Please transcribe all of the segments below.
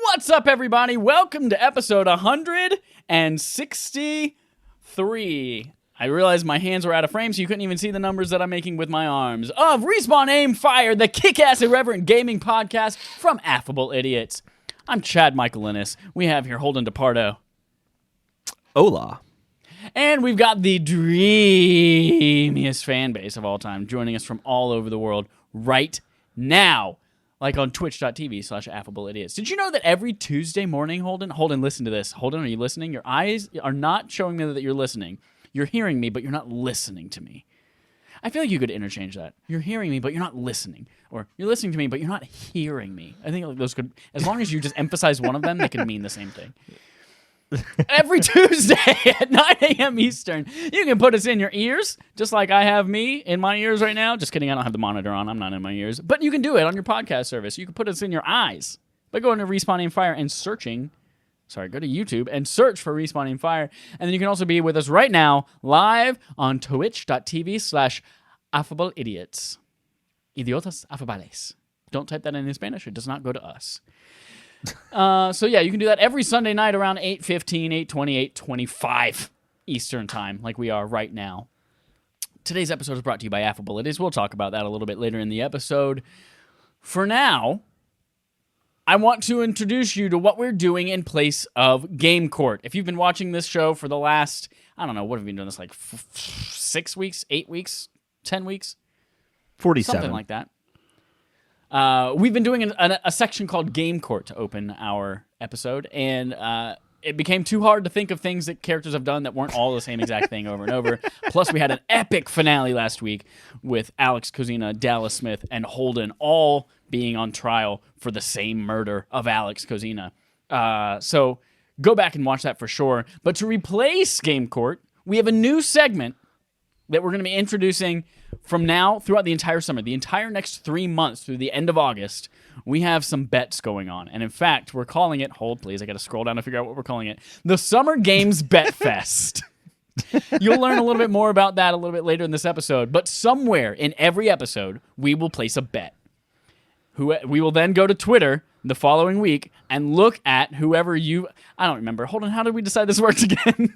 What's up, everybody? Welcome to episode 163. I realized my hands were out of frame, so you couldn't even see the numbers that I'm making with my arms. Of Respawn Aim Fire, the kick-ass irreverent gaming podcast from Affable Idiots. I'm Chad Michael Innes. We have here Holden DePardo. Hola. And we've got the dreamiest fan base of all time joining us from all over the world right now. Like on twitch.tv/affableidiots. Did you know that every Tuesday morning, Holden, listen to this. Holden, are you listening? Your eyes are not showing me that you're listening. You're hearing me, but you're not listening to me. I feel like you could interchange that. You're hearing me, but you're not listening. Or you're listening to me, but you're not hearing me. I think like those could, as long as you just emphasize one of them, they could mean the same thing. Every Tuesday at 9 a.m. Eastern, you can put us in your ears, just like I have me in my ears right now. Just kidding, I don't have the monitor on. I'm not in my ears. But you can do it on your podcast service. You can put us in your eyes by going to Respawn Aim Fire and searching. Go to YouTube and search for Respawn Aim Fire. And then you can also be with us right now, live on twitch.tv/affableidiots. Idiotas afables. Don't type that in Spanish. It does not go to us. So yeah, you can do that every Sunday night around 8:15, 8:20, 8:25 Eastern time, like we are right now. Today's episode is brought to you by Affable Idiots. We'll talk about that a little bit later in the episode. For now, I want to introduce you to what we're doing in place of Game Court. If you've been watching this show for the last, I don't know, what have we been doing this, like 6 weeks, 8 weeks, 10 weeks? 47. Something like that. We've been doing a section called Game Court to open our episode, and it became too hard to think of things that characters have done that weren't all the same exact thing over and over. Plus, we had an epic finale last week with Alex Cozina, Dallas Smith, and Holden all being on trial for the same murder of Alex Cozina. So go back and watch that for sure. But to replace Game Court, we have a new segment that we're going to be introducing from now throughout the entire summer, the entire next 3 months through the end of August. We have some bets going on. And in fact, we're calling it, hold please, I got to scroll down to figure out what we're calling it, the Summer Games Bet Fest. You'll learn a little bit more about that a little bit later in this episode. But somewhere in every episode, we will place a bet. We will then go to Twitter the following week and look at whoever I don't remember. Hold on, how did we decide this works again?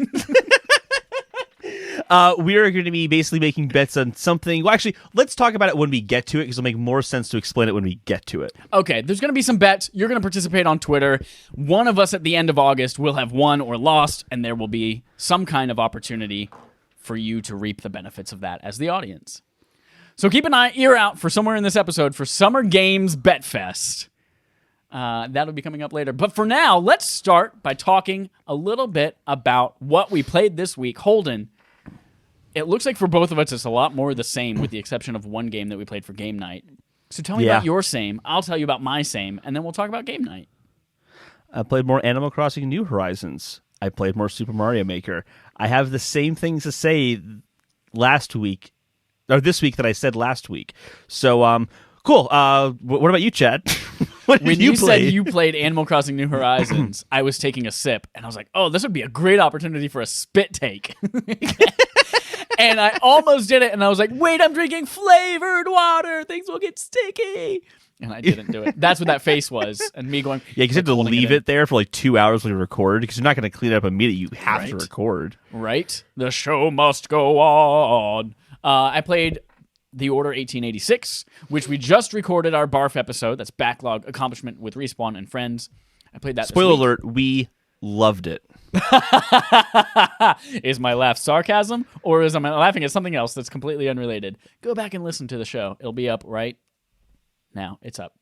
We are going to be basically making bets on something. Well, actually, let's talk about it when we get to it, because it'll make more sense to explain it when we get to it. Okay, there's going to be some bets. You're going to participate on Twitter. One of us at the end of August will have won or lost, and there will be some kind of opportunity for you to reap the benefits of that as the audience. So keep an ear out for somewhere in this episode for Summer Games Bet Fest. That'll be coming up later. But for now, let's start by talking a little bit about what we played this week. Holden, it looks like for both of us, it's a lot more the same, with the exception of one game that we played for game night. So tell me about your same. I'll tell you about my same, and then we'll talk about game night. I played more Animal Crossing New Horizons. I played more Super Mario Maker. I have the same things to say this week that I said last week. So, cool. What about you, Chad? What when you said you played Animal Crossing New Horizons, I was taking a sip, and I was like, oh, this would be a great opportunity for a spit take. And I almost did it, and I was like, wait, I'm drinking flavored water. Things will get sticky. And I didn't do it. That's what that face was. And me going... Yeah, because you have to leave it there for like 2 hours when you record, because you're not going to clean it up immediately. You have to record. Right. The show must go on. I played The Order 1886, which we just recorded our BARF episode. That's Backlog Accomplishment with Respawn and Friends. I played that Spoiler alert, we loved it. Is my laugh sarcasm, or am I laughing at something else that's completely unrelated? Go back and listen to the show. It'll be up right now. It's up.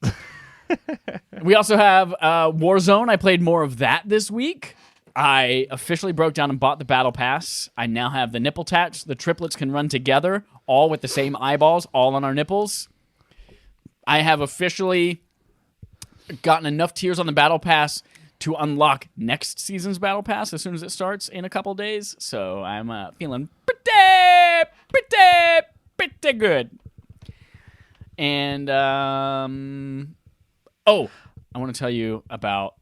We also have Warzone. I played more of that this week. I officially broke down and bought the Battle Pass. I now have the nipple tats. The triplets can run together, all with the same eyeballs, all on our nipples. I have officially gotten enough tiers on the Battle Pass to unlock next season's Battle Pass as soon as it starts in a couple days. So I'm feeling pretty good. And, I want to tell you about...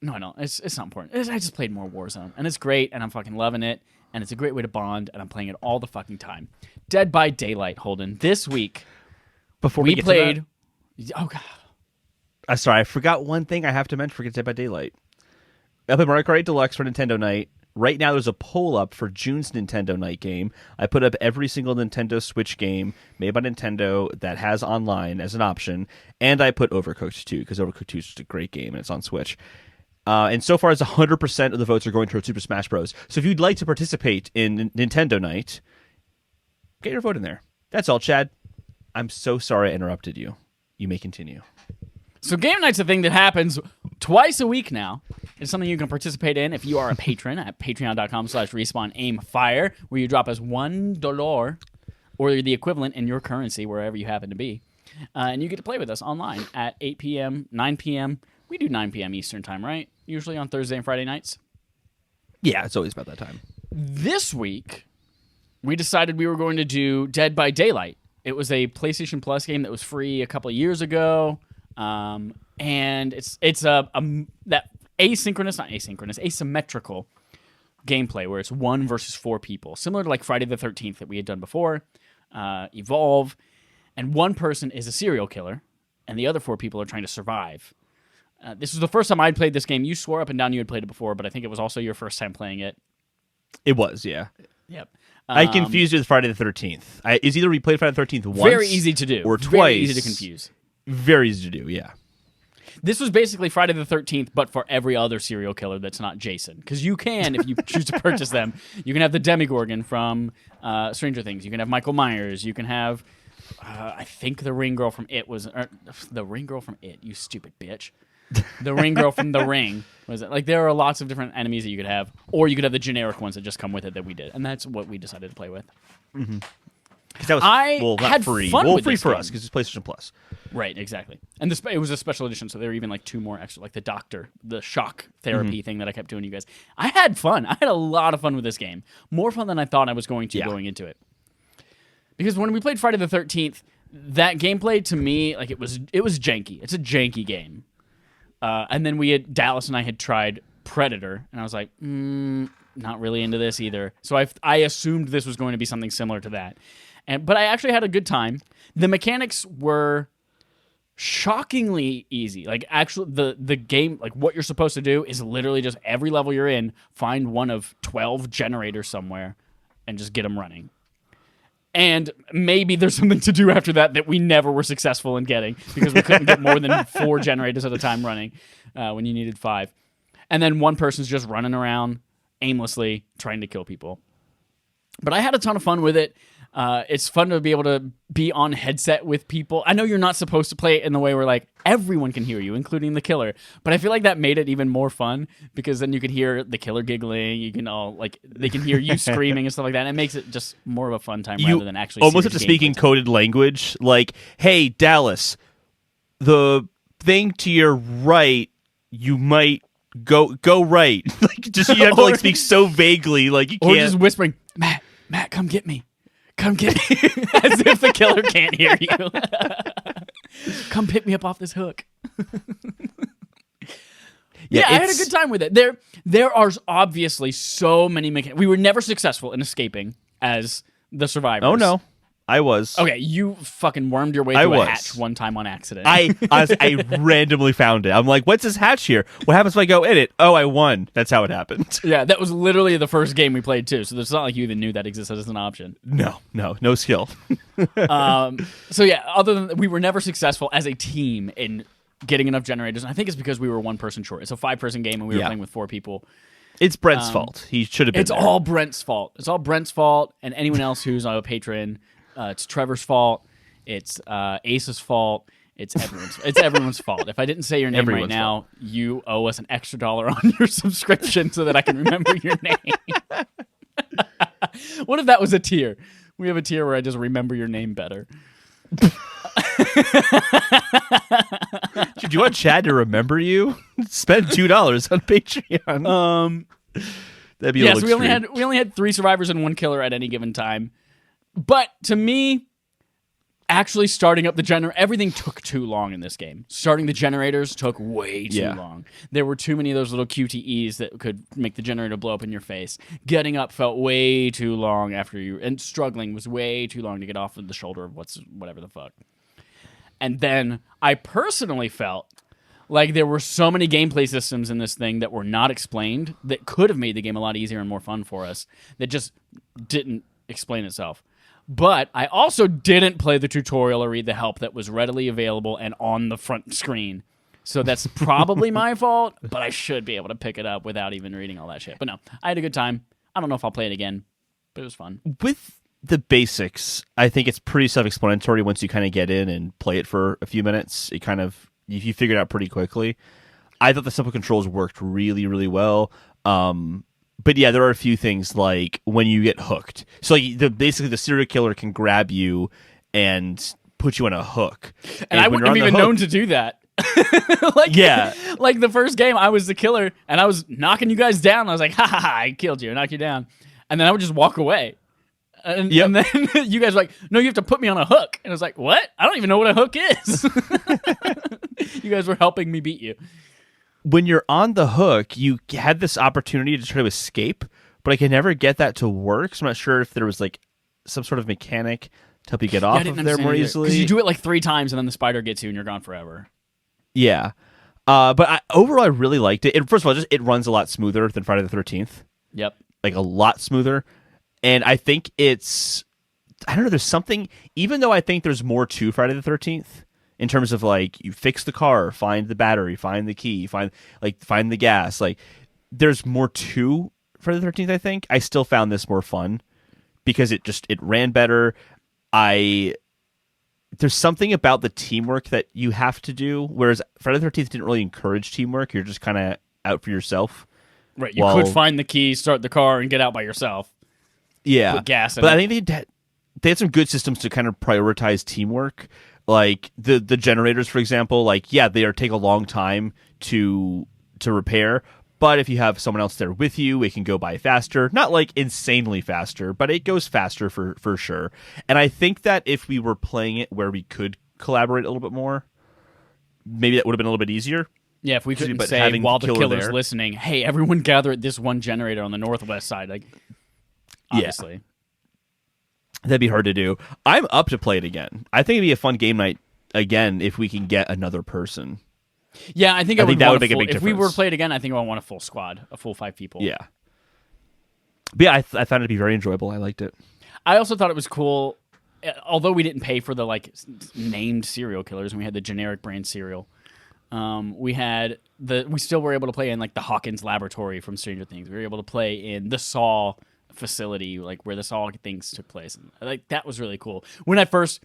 No, it's not important. I just played more Warzone, and it's great, and I'm fucking loving it. and it's a great way to bond, and I'm playing it all the fucking time. Dead by Daylight, Holden. This week, Before we get played... to Oh, God. that, sorry, I forgot one thing I have to mention for Dead by Daylight. I played Mario Kart 8 Deluxe for Nintendo Night. Right now, there's a poll up for June's Nintendo Night game. I put up every single Nintendo Switch game made by Nintendo that has online as an option, and I put Overcooked 2, because Overcooked 2 is just a great game, and it's on Switch. And so far, it's 100% of the votes are going towards Super Smash Bros. So if you'd like to participate in Nintendo Night, get your vote in there. That's all, Chad. I'm so sorry I interrupted you. You may continue. So Game Night's a thing that happens twice a week now. It's something you can participate in if you are a patron at patreon.com/respawnaimfire, where you drop us $1 or the equivalent in your currency, wherever you happen to be. And you get to play with us online at 8 p.m., 9 p.m. We do 9 p.m. Eastern time, right? Usually on Thursday and Friday nights. Yeah, it's always about that time. This week, we decided we were going to do Dead by Daylight. It was a PlayStation Plus game that was free a couple of years ago. And it's that asymmetrical gameplay where it's 1 versus 4 people, similar to like Friday the 13th that we had done before, Evolve, and one person is a serial killer, and the other 4 people are trying to survive. This was the first time I'd played this game. You swore up and down you had played it before, but I think it was also your first time playing it. It was, yeah. Yep. I confused it with Friday the 13th. It's either we played Friday the 13th once, very easy to do, or twice. Very easy to confuse. Very easy to do, yeah. This was basically Friday the 13th, but for every other serial killer that's not Jason. Because you can, if you choose to purchase them, you can have the Demogorgon from Stranger Things. You can have Michael Myers. You can have, I think the ring girl from It was... the ring girl from It, you stupid bitch. The ring girl from The Ring. Was it? Like, there are lots of different enemies that you could have. Or you could have the generic ones that just come with it that we did. And that's what we decided to play with. Mm-hmm. That was, I not had free. fun with free this for game. us because it's PlayStation Plus. Right, exactly. And it was a special edition, so there were even like 2 more extra, like the doctor, the shock therapy thing that I kept doing to you guys. I had fun. I had a lot of fun with this game. More fun than I thought I was going to going into it. Because when we played Friday the 13th, that gameplay to me, like it was janky. It's a janky game. And then Dallas and I had tried Predator, and I was like, not really into this either. So I assumed this was going to be something similar to that. But I actually had a good time. The mechanics were shockingly easy. Like, actually, the game, like, what you're supposed to do is literally just every level you're in, find one of 12 generators somewhere and just get them running. And maybe there's something to do after that we never were successful in getting because we couldn't get more than 4 generators at a time running when you needed 5. And then one person's just running around aimlessly trying to kill people. But I had a ton of fun with it. It's fun to be able to be on headset with people. I know you're not supposed to play it in the way where like everyone can hear you, including the killer. But I feel like that made it even more fun because then you could hear the killer giggling. You can they can hear you screaming and stuff like that. And it makes it just more of a fun time rather than actually almost have to speak in coded language. Like, hey, Dallas, the thing to your right, you might go right. Like, just you have to like speak so vaguely, like you can't. Or just whispering, Matt, come get me. Come get me. As if the killer can't hear you. Come pick me up off this hook. I had a good time with it. There are obviously so many mechanics. We were never successful in escaping as the survivors. Oh, no. I was. Okay, you fucking wormed your way through a hatch one time on accident. I randomly found it. I'm like, what's this hatch here? What happens if I go in it? Oh, I won. That's how it happened. Yeah, that was literally the first game we played too, so it's not like you even knew that existed as an option. No skill. So yeah, other than we were never successful as a team in getting enough generators, and I think it's because we were one person short. It's a 5-person game, and we were playing with 4 people. It's Brent's fault. He should have been there. All Brent's fault. It's all Brent's fault, and anyone else who's a patron. It's Trevor's fault. It's Ace's fault. It's everyone's fault. If I didn't say your name right now, you owe us an extra $1 on your subscription so that I can remember your name. What if that was a tier? We have a tier where I just remember your name better. Do you want Chad to remember you? Spend $2 on Patreon. That'd be a little extreme. We only had 3 survivors and 1 killer at any given time. But to me, actually starting up the generator, everything took too long in this game. Starting the generators took way too long. There were too many of those little QTEs that could make the generator blow up in your face. Getting up felt way too long and struggling was way too long to get off of the shoulder of whatever the fuck. And then I personally felt like there were so many gameplay systems in this thing that were not explained that could have made the game a lot easier and more fun for us that just didn't explain itself. But I also didn't play the tutorial or read the help that was readily available and on the front screen. So that's probably my fault, but I should be able to pick it up without even reading all that shit. But no, I had a good time. I don't know if I'll play it again, but it was fun. With the basics, I think it's pretty self-explanatory once you kind of get in and play it for a few minutes. You figure it out pretty quickly. I thought the simple controls worked really, really well. But yeah, there are a few things like when you get hooked. So like basically the serial killer can grab you and put you on a hook. And I wouldn't have even known to do that. Like the first game, I was the killer and I was knocking you guys down. I was like, ha ha ha, I killed you, I knocked you down. And then I would just walk away. And then you guys were like, no, you have to put me on a hook. And I was like, what? I don't even know what a hook is. You guys were helping me beat you. When you're on the hook, you had this opportunity to try to escape, but I could never get that to work. So I'm not sure if there was like some sort of mechanic to help you get off of there more easily. Because you do it like 3 times and then the spider gets you and you're gone forever. Yeah. But overall, I really liked it. And first of all, it runs a lot smoother than Friday the 13th. Yep. Like a lot smoother. And I think I don't know, there's something, even though I think there's more to Friday the 13th, in terms of like you fix the car, find the battery, find the key, find the gas. Like there's more to Friday the 13th. I think I still found this more fun because it ran better. There's something about the teamwork that you have to do, whereas Friday the 13th didn't really encourage teamwork. You're just kind of out for yourself. Right. You could find the key, start the car, and get out by yourself. Yeah. Put gas in but it. I think they had some good systems to kind of prioritize teamwork. Like the generators, for example, like, yeah, they take a long time to repair, but if you have someone else there with you, it can go by faster. Not like insanely faster, but it goes faster for sure. And I think that if we were playing it where we could collaborate a little bit more, maybe that would have been a little bit easier. Yeah, if we couldn't say while the killer's listening, hey, everyone gather at this one generator on the northwest side. Like, obviously. Yeah. That'd be hard to do. I'm up to play it again. I think it'd be a fun game night again if we can get another person. Yeah, I think that would make a big difference. If we were to play it again, I think I would want a full squad, a full 5 people. Yeah. But yeah, I found it to be very enjoyable. I liked it. I also thought it was cool, although we didn't pay for the like named serial killers and we had the generic brand serial. We still were able to play in like the Hawkins laboratory from Stranger Things. We were able to play in the Saw facility, like where the Saw things took place. And, like that was really cool. When I first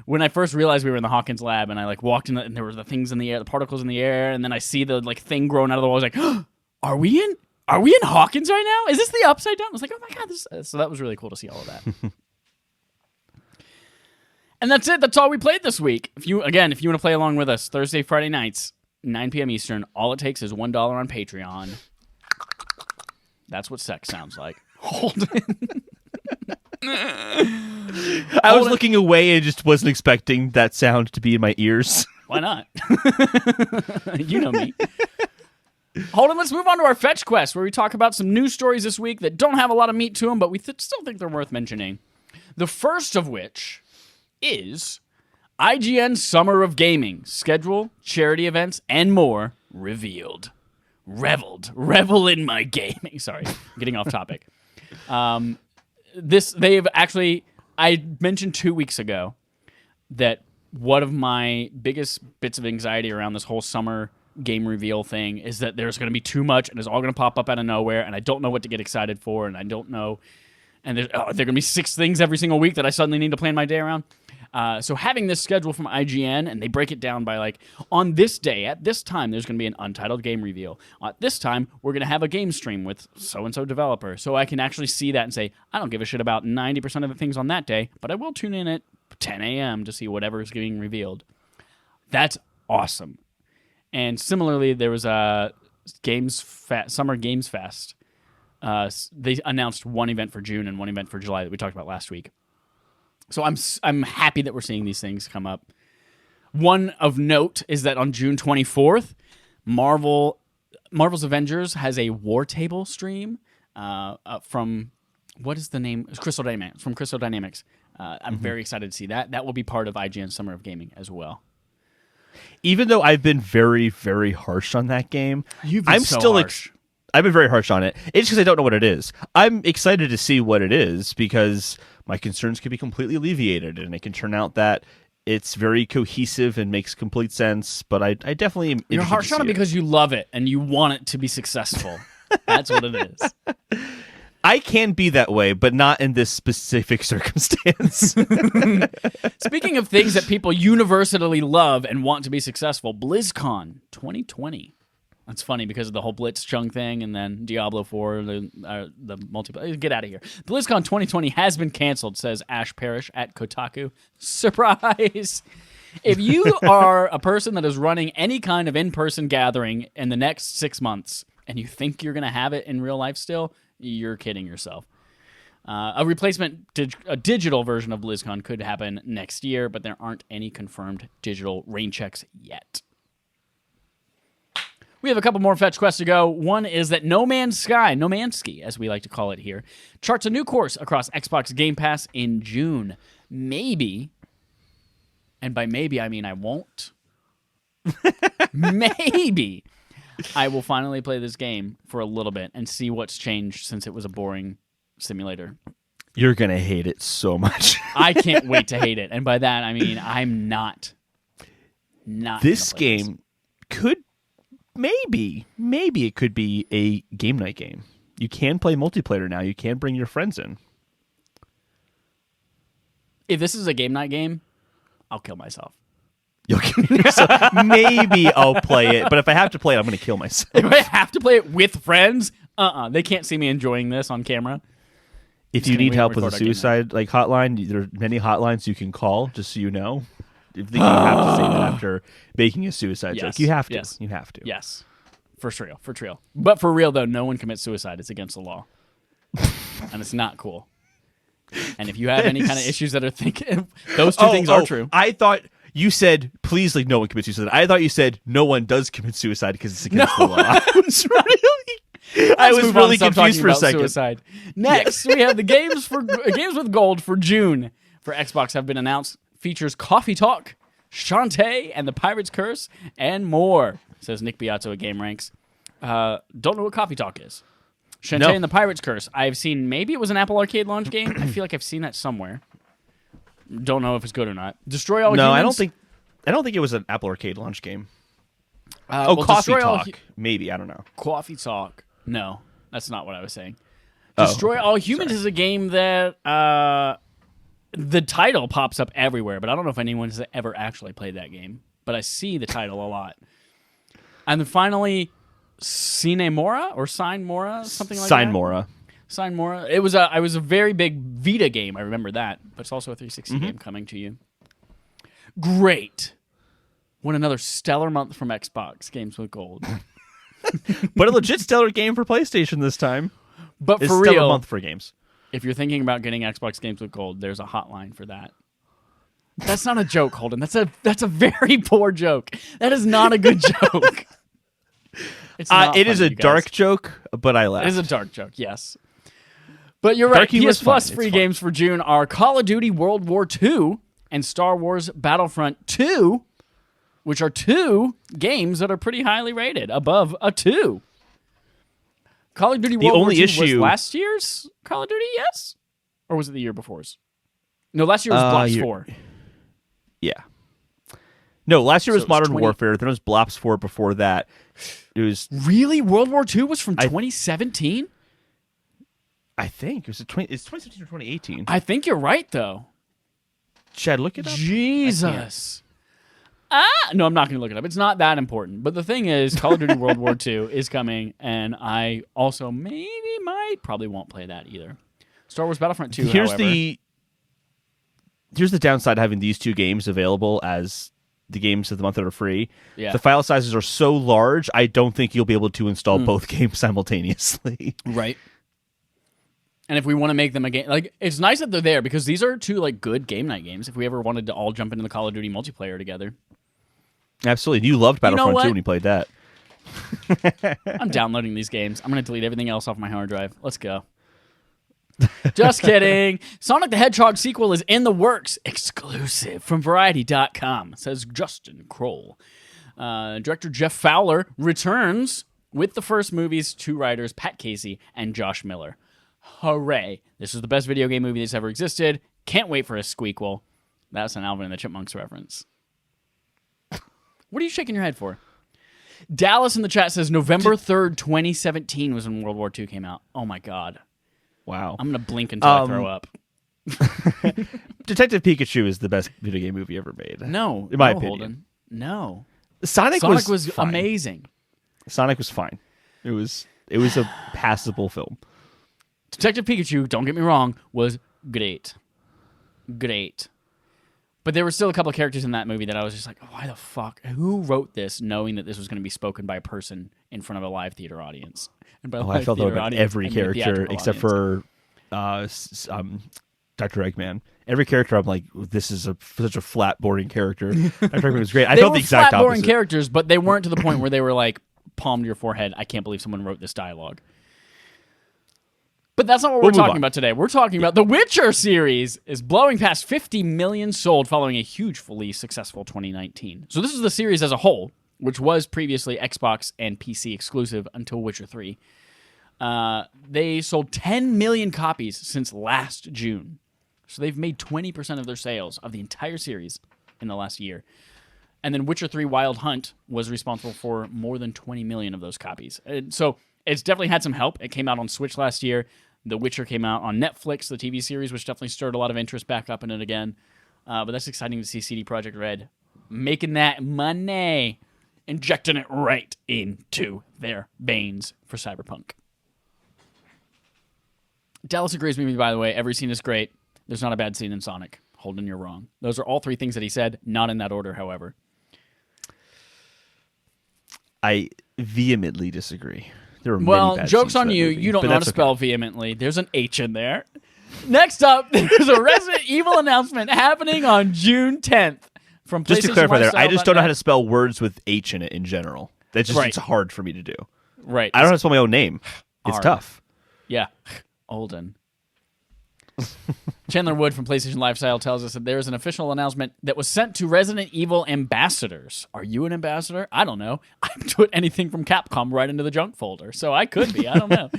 realized we were in the Hawkins lab, and I like walked in, and there were the things in the air, the particles in the air, and then I see the like thing growing out of the wall. I was like, oh, are we in Hawkins right now? Is this the Upside Down? I was like, oh my god, so that was really cool to see all of that. And that's it. That's all we played this week. If you want to play along with us, Thursday, Friday nights, 9 p.m. Eastern, all it takes is $1 on Patreon. That's what sex sounds like. Holden. I was looking away and just wasn't expecting that sound to be in my ears. Why not? You know me. Holden, let's move on to our Fetch Quest, where we talk about some news stories this week that don't have a lot of meat to them, but we still think they're worth mentioning. The first of which is IGN Summer of Gaming. Schedule, charity events, and more revealed. Revel in my gaming. Sorry, getting off topic. I mentioned 2 weeks ago that one of my biggest bits of anxiety around this whole summer game reveal thing is that there's going to be too much and it's all going to pop up out of nowhere and I don't know what to get excited for and I don't know. And there are going to be 6 things every single week that I suddenly need to plan my day around. So having this schedule from IGN, and they break it down by like, on this day, at this time, there's going to be an untitled game reveal. At this time, we're going to have a game stream with so-and-so developer. So I can actually see that and say, I don't give a shit about 90% of the things on that day, but I will tune in at 10 a.m. to see whatever is getting revealed. That's awesome. And similarly, there was a Summer Games Fest. They announced one event for June and one event for July that we talked about last week. So I'm happy that we're seeing these things come up. One of note is that on June 24th, Marvel's Avengers has a War Table stream from, what is the name? It's Crystal Dynamics, from Crystal Dynamics. I'm very excited to see that. That will be part of IGN Summer of Gaming as well. Even though I've been very, very harsh on that game, I'm still harsh. I've been very harsh on it. It's because I don't know what it is. I'm excited to see what it is because my concerns can be completely alleviated, and it can turn out that it's very cohesive and makes complete sense. But I definitely am. You're harsh on it because you love it and you want it to be successful. That's what it is. I can be that way, but not in this specific circumstance. Speaking of things that people universally love and want to be successful, BlizzCon 2020. That's funny because of the whole Blitzchung thing and then Diablo 4, the multiplayer. Get out of here. BlizzCon 2020 has been canceled, says Ash Parrish at Kotaku. Surprise! If you are a person that is running any kind of in-person gathering in the next 6 months and you think you're going to have it in real life still, you're kidding yourself. A replacement, a digital version of BlizzCon could happen next year, but there aren't any confirmed digital rain checks yet. We have a couple more fetch quests to go. One is that No Man's Sky, as we like to call it here, charts a new course across Xbox Game Pass in June. Maybe, and by maybe I mean I won't, maybe I will finally play this game for a little bit and see what's changed since it was a boring simulator. You're going to hate it so much. I can't wait to hate it. And by that, I mean I'm not this game could maybe it could be a game night game. You can play multiplayer now. You can bring your friends in. If this is a game night game, I'll kill myself. You'll kill yourself. Maybe I'll play it, but if I have to play it, I'm going to kill myself. If I have to play it with friends, they can't see me enjoying this on camera. If you need help with a suicide hotline, there are many hotlines you can call, just so you know. I think you have to say that after making a suicide joke. You have to. Yes. You have to. Yes. For real. But for real, though, no one commits suicide. It's against the law. And it's not cool. And if you have any kind of issues that are thinking, those two things are true. I thought you said, please, like, no one commits suicide. I thought you said no one does commit suicide because it's against the law. I was really confused for a second. Suicide. Next, we have the games with gold for June for Xbox have been announced. Features Coffee Talk, Shantae, and the Pirate's Curse, and more, says Nick Biazzo at Game Ranks. Don't know what Coffee Talk is. Shantae and the Pirate's Curse. I've seen, maybe it was an Apple Arcade launch game. I feel like I've seen that somewhere. Don't know if it's good or not. Destroy All Humans. No, I don't think it was an Apple Arcade launch game. Coffee Talk. Maybe, I don't know. Coffee Talk. No, that's not what I was saying. Destroy All Humans is a game that the title pops up everywhere, but I don't know if anyone's ever actually played that game. But I see the title a lot. And then finally, Sine Mora or Sign Mora, something like Sign that. Mora. Sign Mora. It was a very big Vita game. I remember that, but it's also a 360 game coming to you. Great. What another stellar month from Xbox Games with Gold. But a legit stellar game for PlayStation this time. But it's for stellar real, month for games. If you're thinking about getting Xbox Games with Gold, there's a hotline for that. That's not a joke, Holden. That's a very poor joke. That is not a good joke. It is a dark joke, but I laugh. It is a dark joke, yes. But you're right. PS Plus free games for June are Call of Duty World War II and Star Wars Battlefront 2, which are two games that are pretty highly rated, above a 2. Call of Duty World War II was last year's Call of Duty, yes? Or was it the year before's? No, last year was Black Ops 4. Yeah. No, last year was Modern Warfare. Then it was Black Ops 4 before that. It was really? World War II was from 2017? I think. It's 2017 or 2018. I think you're right, though. Chad, look it up. Jesus. No, I'm not going to look it up. It's not that important. But the thing is, Call of Duty World War II is coming, and I also probably won't play that either. Star Wars Battlefront 2, Here's the downside of having these two games available as the games of the month that are free. Yeah. The file sizes are so large, I don't think you'll be able to install both games simultaneously. Right. And if we want to make them a game, like, it's nice that they're there because these are two like good game night games. If we ever wanted to all jump into the Call of Duty multiplayer together, Absolutely. You loved Battlefront 2 when you played that. I'm downloading these games. I'm going to delete everything else off my hard drive. Let's go. Just kidding. Sonic the Hedgehog sequel is in the works. Exclusive from Variety.com, says Justin Kroll. Director Jeff Fowler returns with the first movie's two writers, Pat Casey and Josh Miller. Hooray. This is the best video game movie that's ever existed. Can't wait for a squeakquel. That's an Alvin and the Chipmunks reference. What are you shaking your head for? Dallas in the chat says November 3rd, 2017 was when World War II came out. Oh my God. Wow. I'm going to blink until I throw up. Detective Pikachu is the best video game movie ever made. No. In my opinion. Holden. No. Sonic was fine. Amazing. Sonic was fine. It was a passable film. Detective Pikachu, don't get me wrong, was great. Great. But there were still a couple of characters in that movie that I was just like, why the fuck? Who wrote this knowing that this was going to be spoken by a person in front of a live theater audience? And by I felt that about every character except for Dr. Eggman. Every character, I'm like, this is such a flat, boring character. Dr. Eggman was great. I felt the exact opposite. Boring characters, but they weren't to the point where they were like, palm to your forehead, I can't believe someone wrote this dialogue. But that's not what we're talking about today. We're talking about The Witcher series is blowing past 50 million sold following a hugely successful 2019. So this is the series as a whole, which was previously Xbox and PC exclusive until Witcher 3. They sold 10 million copies since last June. So they've made 20% of their sales of the entire series in the last year. And then Witcher 3 Wild Hunt was responsible for more than 20 million of those copies. And so it's definitely had some help. It came out on Switch last year. The Witcher came out on Netflix, the TV series, which definitely stirred a lot of interest back up in it again. But that's exciting to see CD Projekt Red making that money, injecting it right into their veins for Cyberpunk. Dallas agrees with me, by the way. Every scene is great. There's not a bad scene in Sonic. Holden, you're wrong. Those are all three things that he said, not in that order, however. I vehemently disagree. There were many bad joke's scenes on in that you. movie, You don't but know how to that's spell vehemently. There's an H in there. Next up, there's a Resident Evil announcement happening on June 10th from PlayStation. Just to clarify there, I just don't know how to spell words with H in it in general. That's just It's hard for me to do. Right. I don't know how to spell my own name. It's tough. Yeah. Olden. Chandler Wood from PlayStation Lifestyle tells us that there is an official announcement that was sent to Resident Evil ambassadors. Are you an ambassador? I don't know. I put anything from Capcom right into the junk folder, so I could be. I don't know.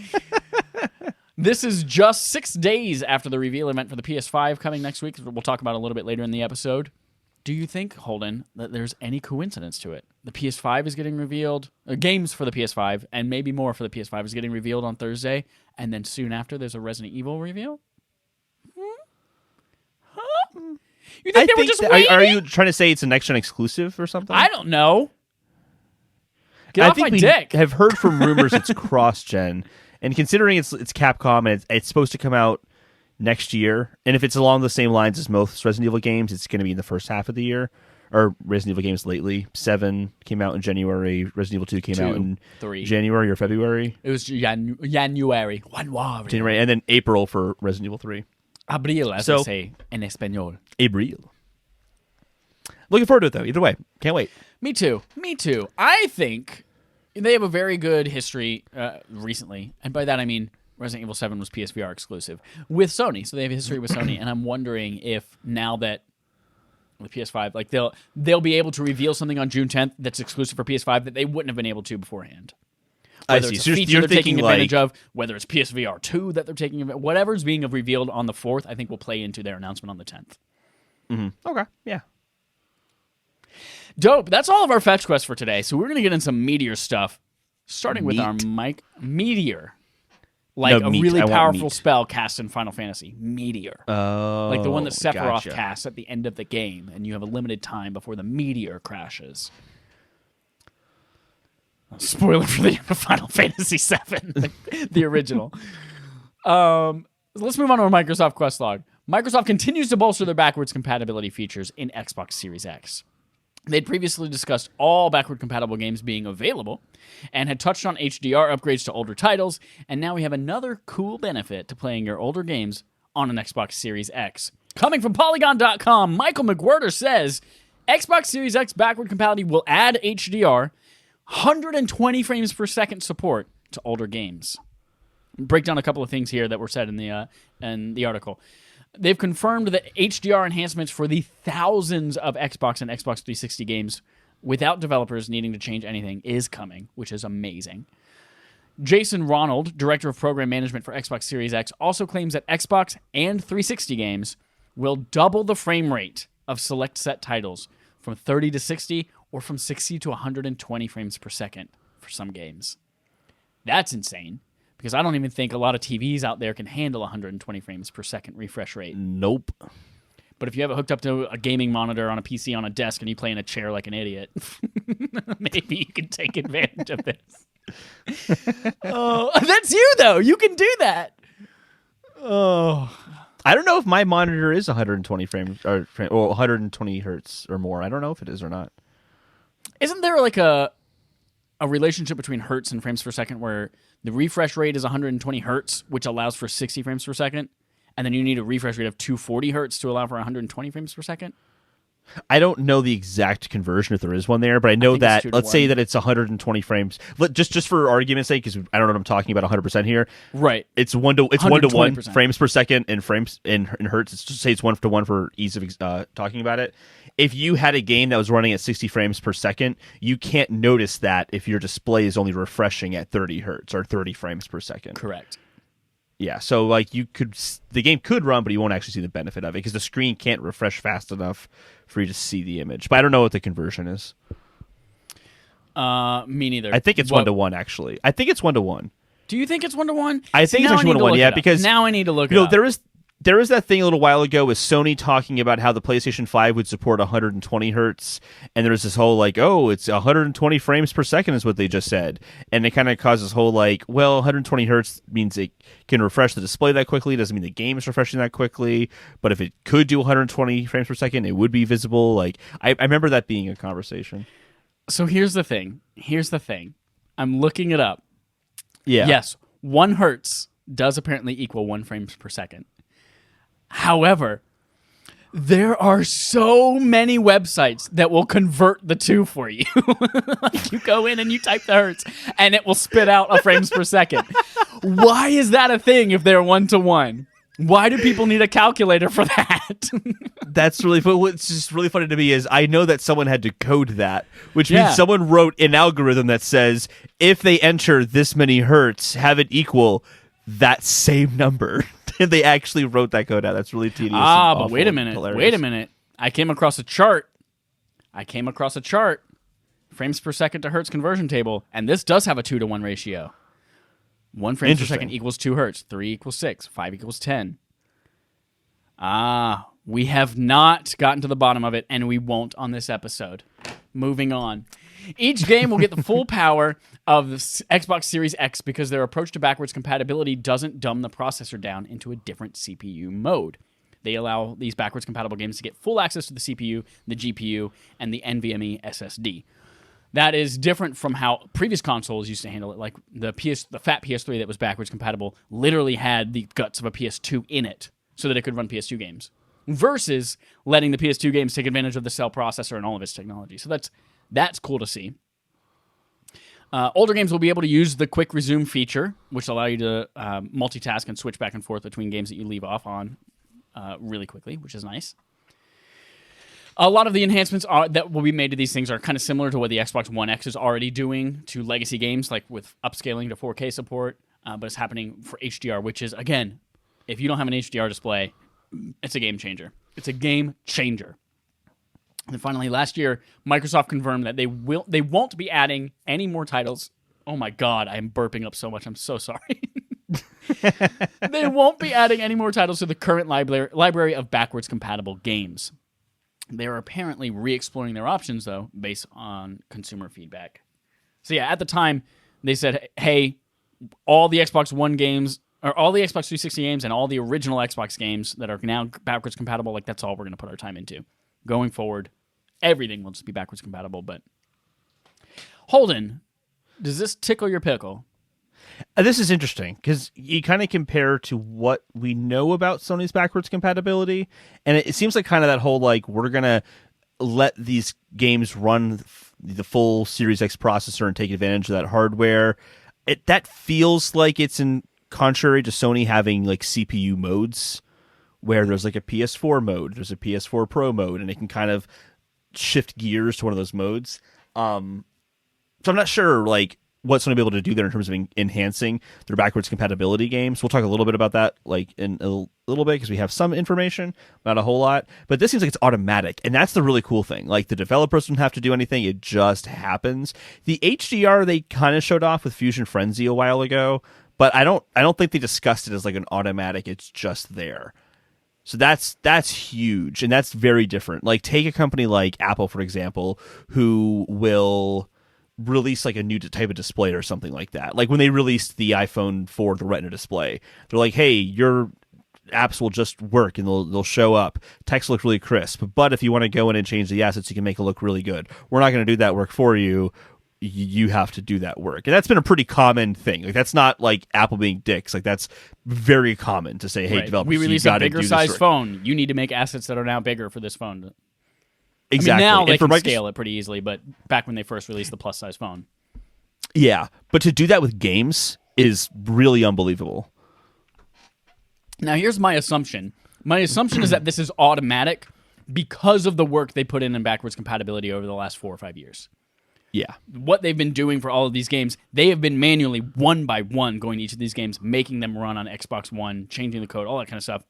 This is just 6 days after the reveal event for the PS5 coming next week. We'll talk about it a little bit later in the episode. Do you think, Holden, that there's any coincidence to it? The PS5 is getting revealed, games for the PS5, and maybe more for the PS5 is getting revealed on Thursday, and then soon after there's a Resident Evil reveal? You think they were just waiting? Are you trying to say it's a next-gen exclusive or something? I don't know. Get off my dick. I have heard from rumors it's cross-gen, and considering it's Capcom and it's supposed to come out next year, and if it's along the same lines as most Resident Evil games, it's going to be in the first half of the year. Or Resident Evil games lately. 7 came out in January. Resident Evil 2 came out in 3. January or February. It was January. January, and then April for Resident Evil 3. Abril, as they say in Espanol. Abril. Looking forward to it, though. Either way. Can't wait. Me too. I think they have a very good history recently. And by that, I mean Resident Evil 7 was PSVR exclusive with Sony. So they have a history with Sony. And I'm wondering if now that with PS5, like they'll be able to reveal something on June 10th that's exclusive for PS5 that they wouldn't have been able to beforehand. Whether it's a feature they're taking advantage of, whether it's PSVR 2 that they're taking advantage of, whatever's being revealed on the 4th, I think will play into their announcement on the 10th. Mm-hmm. Okay, yeah. Dope. That's all of our fetch quests for today. So we're going to get in some Meteor stuff, starting with our Meteor. Like a really powerful spell cast in Final Fantasy. Meteor. Oh, like the one that Sephiroth casts at the end of the game, and you have a limited time before the meteor crashes. Spoiler for the end of Final Fantasy VII, the original. Let's move on to our Microsoft Quest log. Microsoft continues to bolster their backwards compatibility features in Xbox Series X. They'd previously discussed all backward-compatible games being available and had touched on HDR upgrades to older titles, and now we have another cool benefit to playing your older games on an Xbox Series X. Coming from Polygon.com, Michael McWhirter says, Xbox Series X backward compatibility will add HDR, 120 frames per second support to older games. Break down a couple of things here that were said in the article. They've confirmed that HDR enhancements for the thousands of Xbox and Xbox 360 games without developers needing to change anything is coming, which is amazing. Jason Ronald, Director of Program Management for Xbox Series X, also claims that Xbox and 360 games will double the frame rate of select set titles from 30 to 60 or from 60 to 120 frames per second for some games. That's insane. Because I don't even think a lot of TVs out there can handle 120 frames per second refresh rate. Nope. But if you have it hooked up to a gaming monitor on a PC on a desk and you play in a chair like an idiot, maybe you can take advantage of this. Oh, that's you, though. You can do that. Oh. I don't know if my monitor is 120 frames or 120 hertz or more. I don't know if it is or not. Isn't there like a relationship between hertz and frames per second where the refresh rate is 120 hertz, which allows for 60 frames per second, and then you need a refresh rate of 240 hertz to allow for 120 frames per second? I don't know the exact conversion if there is one there, but I know that, let's say that it's 120 frames. Just for argument's sake, because I don't know what I'm talking about 100% here. Right. It's 1 to 1 frames per second and frames in hertz. It's just say it's 1 to 1 for ease of talking about it. If you had a game that was running at 60 frames per second, you can't notice that if your display is only refreshing at 30 hertz or 30 frames per second. Correct. Yeah, so like the game could run, but you won't actually see the benefit of it because the screen can't refresh fast enough for you to see the image. But I don't know what the conversion is. Me neither. I think it's 1 to 1 actually. I think it's 1 to 1. Do you think it's 1 to 1? I think it's actually 1 to 1. Yeah, because now I need to look it up. There was that thing a little while ago with Sony talking about how the PlayStation 5 would support 120 hertz, and there was this whole like, oh, it's 120 frames per second is what they just said, and it kind of caused this whole like, well, 120 hertz means it can refresh the display that quickly, doesn't mean the game is refreshing that quickly, but if it could do 120 frames per second, it would be visible. Like, I remember that being a conversation. So here's the thing. I'm looking it up. Yeah. Yes, 1 hertz does apparently equal 1 frames per second. However, there are so many websites that will convert the two for you. Like you go in and you type the hertz, and it will spit out a frames per second. Why is that a thing if they're 1 to 1? Why do people need a calculator for that? That's really funny. What's just really funny to me is I know that someone had to code that, which means someone wrote an algorithm that says if they enter this many hertz, have it equal that same number. And they actually wrote that code out. That's really tedious. But wait a minute. I came across a chart. Frames per second to hertz conversion table, and this does have a 2 to 1 ratio. 1 frame per second equals 2 hertz. 3 equals 6. 5 equals 10. We have not gotten to the bottom of it, and we won't on this episode. Moving on. Each game will get the full power of the Xbox Series X because their approach to backwards compatibility doesn't dumb the processor down into a different CPU mode. They allow these backwards compatible games to get full access to the CPU, the GPU, and the NVMe SSD. That is different from how previous consoles used to handle it. Like the fat PS3 that was backwards compatible literally had the guts of a PS2 in it so that it could run PS2 games, versus letting the PS2 games take advantage of the cell processor and all of its technology. So that's cool to see. Older games will be able to use the quick resume feature, which will allow you to multitask and switch back and forth between games that you leave off on really quickly, which is nice. A lot of the enhancements that will be made to these things are kind of similar to what the Xbox One X is already doing to legacy games, like with upscaling to 4K support, but it's happening for HDR, which is, again, if you don't have an HDR display, it's a game changer. It's a game changer. And finally, last year, Microsoft confirmed that they won't be adding any more titles. Oh my God, I'm burping up so much. I'm so sorry. They won't be adding any more titles to the current library of backwards compatible games. They are apparently re-exploring their options, though, based on consumer feedback. So yeah, at the time, they said, hey, all the Xbox One games, or all the Xbox 360 games and all the original Xbox games that are now backwards compatible, like that's all we're going to put our time into. Going forward, everything will just be backwards compatible. But Holden, does this tickle your pickle? This is interesting because you kind of compare to what we know about Sony's backwards compatibility, and it seems like kind of that whole like we're gonna let these games run the full Series X processor and take advantage of that hardware. That feels like it's in contrary to Sony having like CPU modes where there's like a PS4 mode, there's a PS4 Pro mode, and it can kind of shift gears to one of those modes. So I'm not sure like what Sony will be able to do there in terms of enhancing their backwards compatibility games. We'll talk a little bit about that like in a little bit because we have some information, not a whole lot. But this seems like it's automatic, and that's the really cool thing. Like the developers don't have to do anything; it just happens. The HDR they kind of showed off with Fusion Frenzy a while ago, but I don't think they discussed it as like an automatic. It's just there. So that's huge, and that's very different. Like take a company like Apple, for example, who will release like a new type of display or something like that. Like when they released the iPhone 4, the Retina display, they're like, hey, your apps will just work and they'll show up. Text look really crisp. But if you want to go in and change the assets, you can make it look really good. We're not going to do that work for you. You have to do that work. And that's been a pretty common thing. Like that's not like Apple being dicks. Like that's very common to say, hey, developers, we release you a bigger size phone. You need to make assets that are now bigger for this phone. Exactly. I mean, now they can scale it pretty easily, but back when they first released the plus size phone. Yeah, but to do that with games is really unbelievable. Now, here's my assumption. My assumption is that this is automatic because of the work they put in backwards compatibility over the last 4 or 5 years. Yeah. What they've been doing for all of these games, they have been manually, one by one, going to each of these games, making them run on Xbox One, changing the code, all that kind of stuff.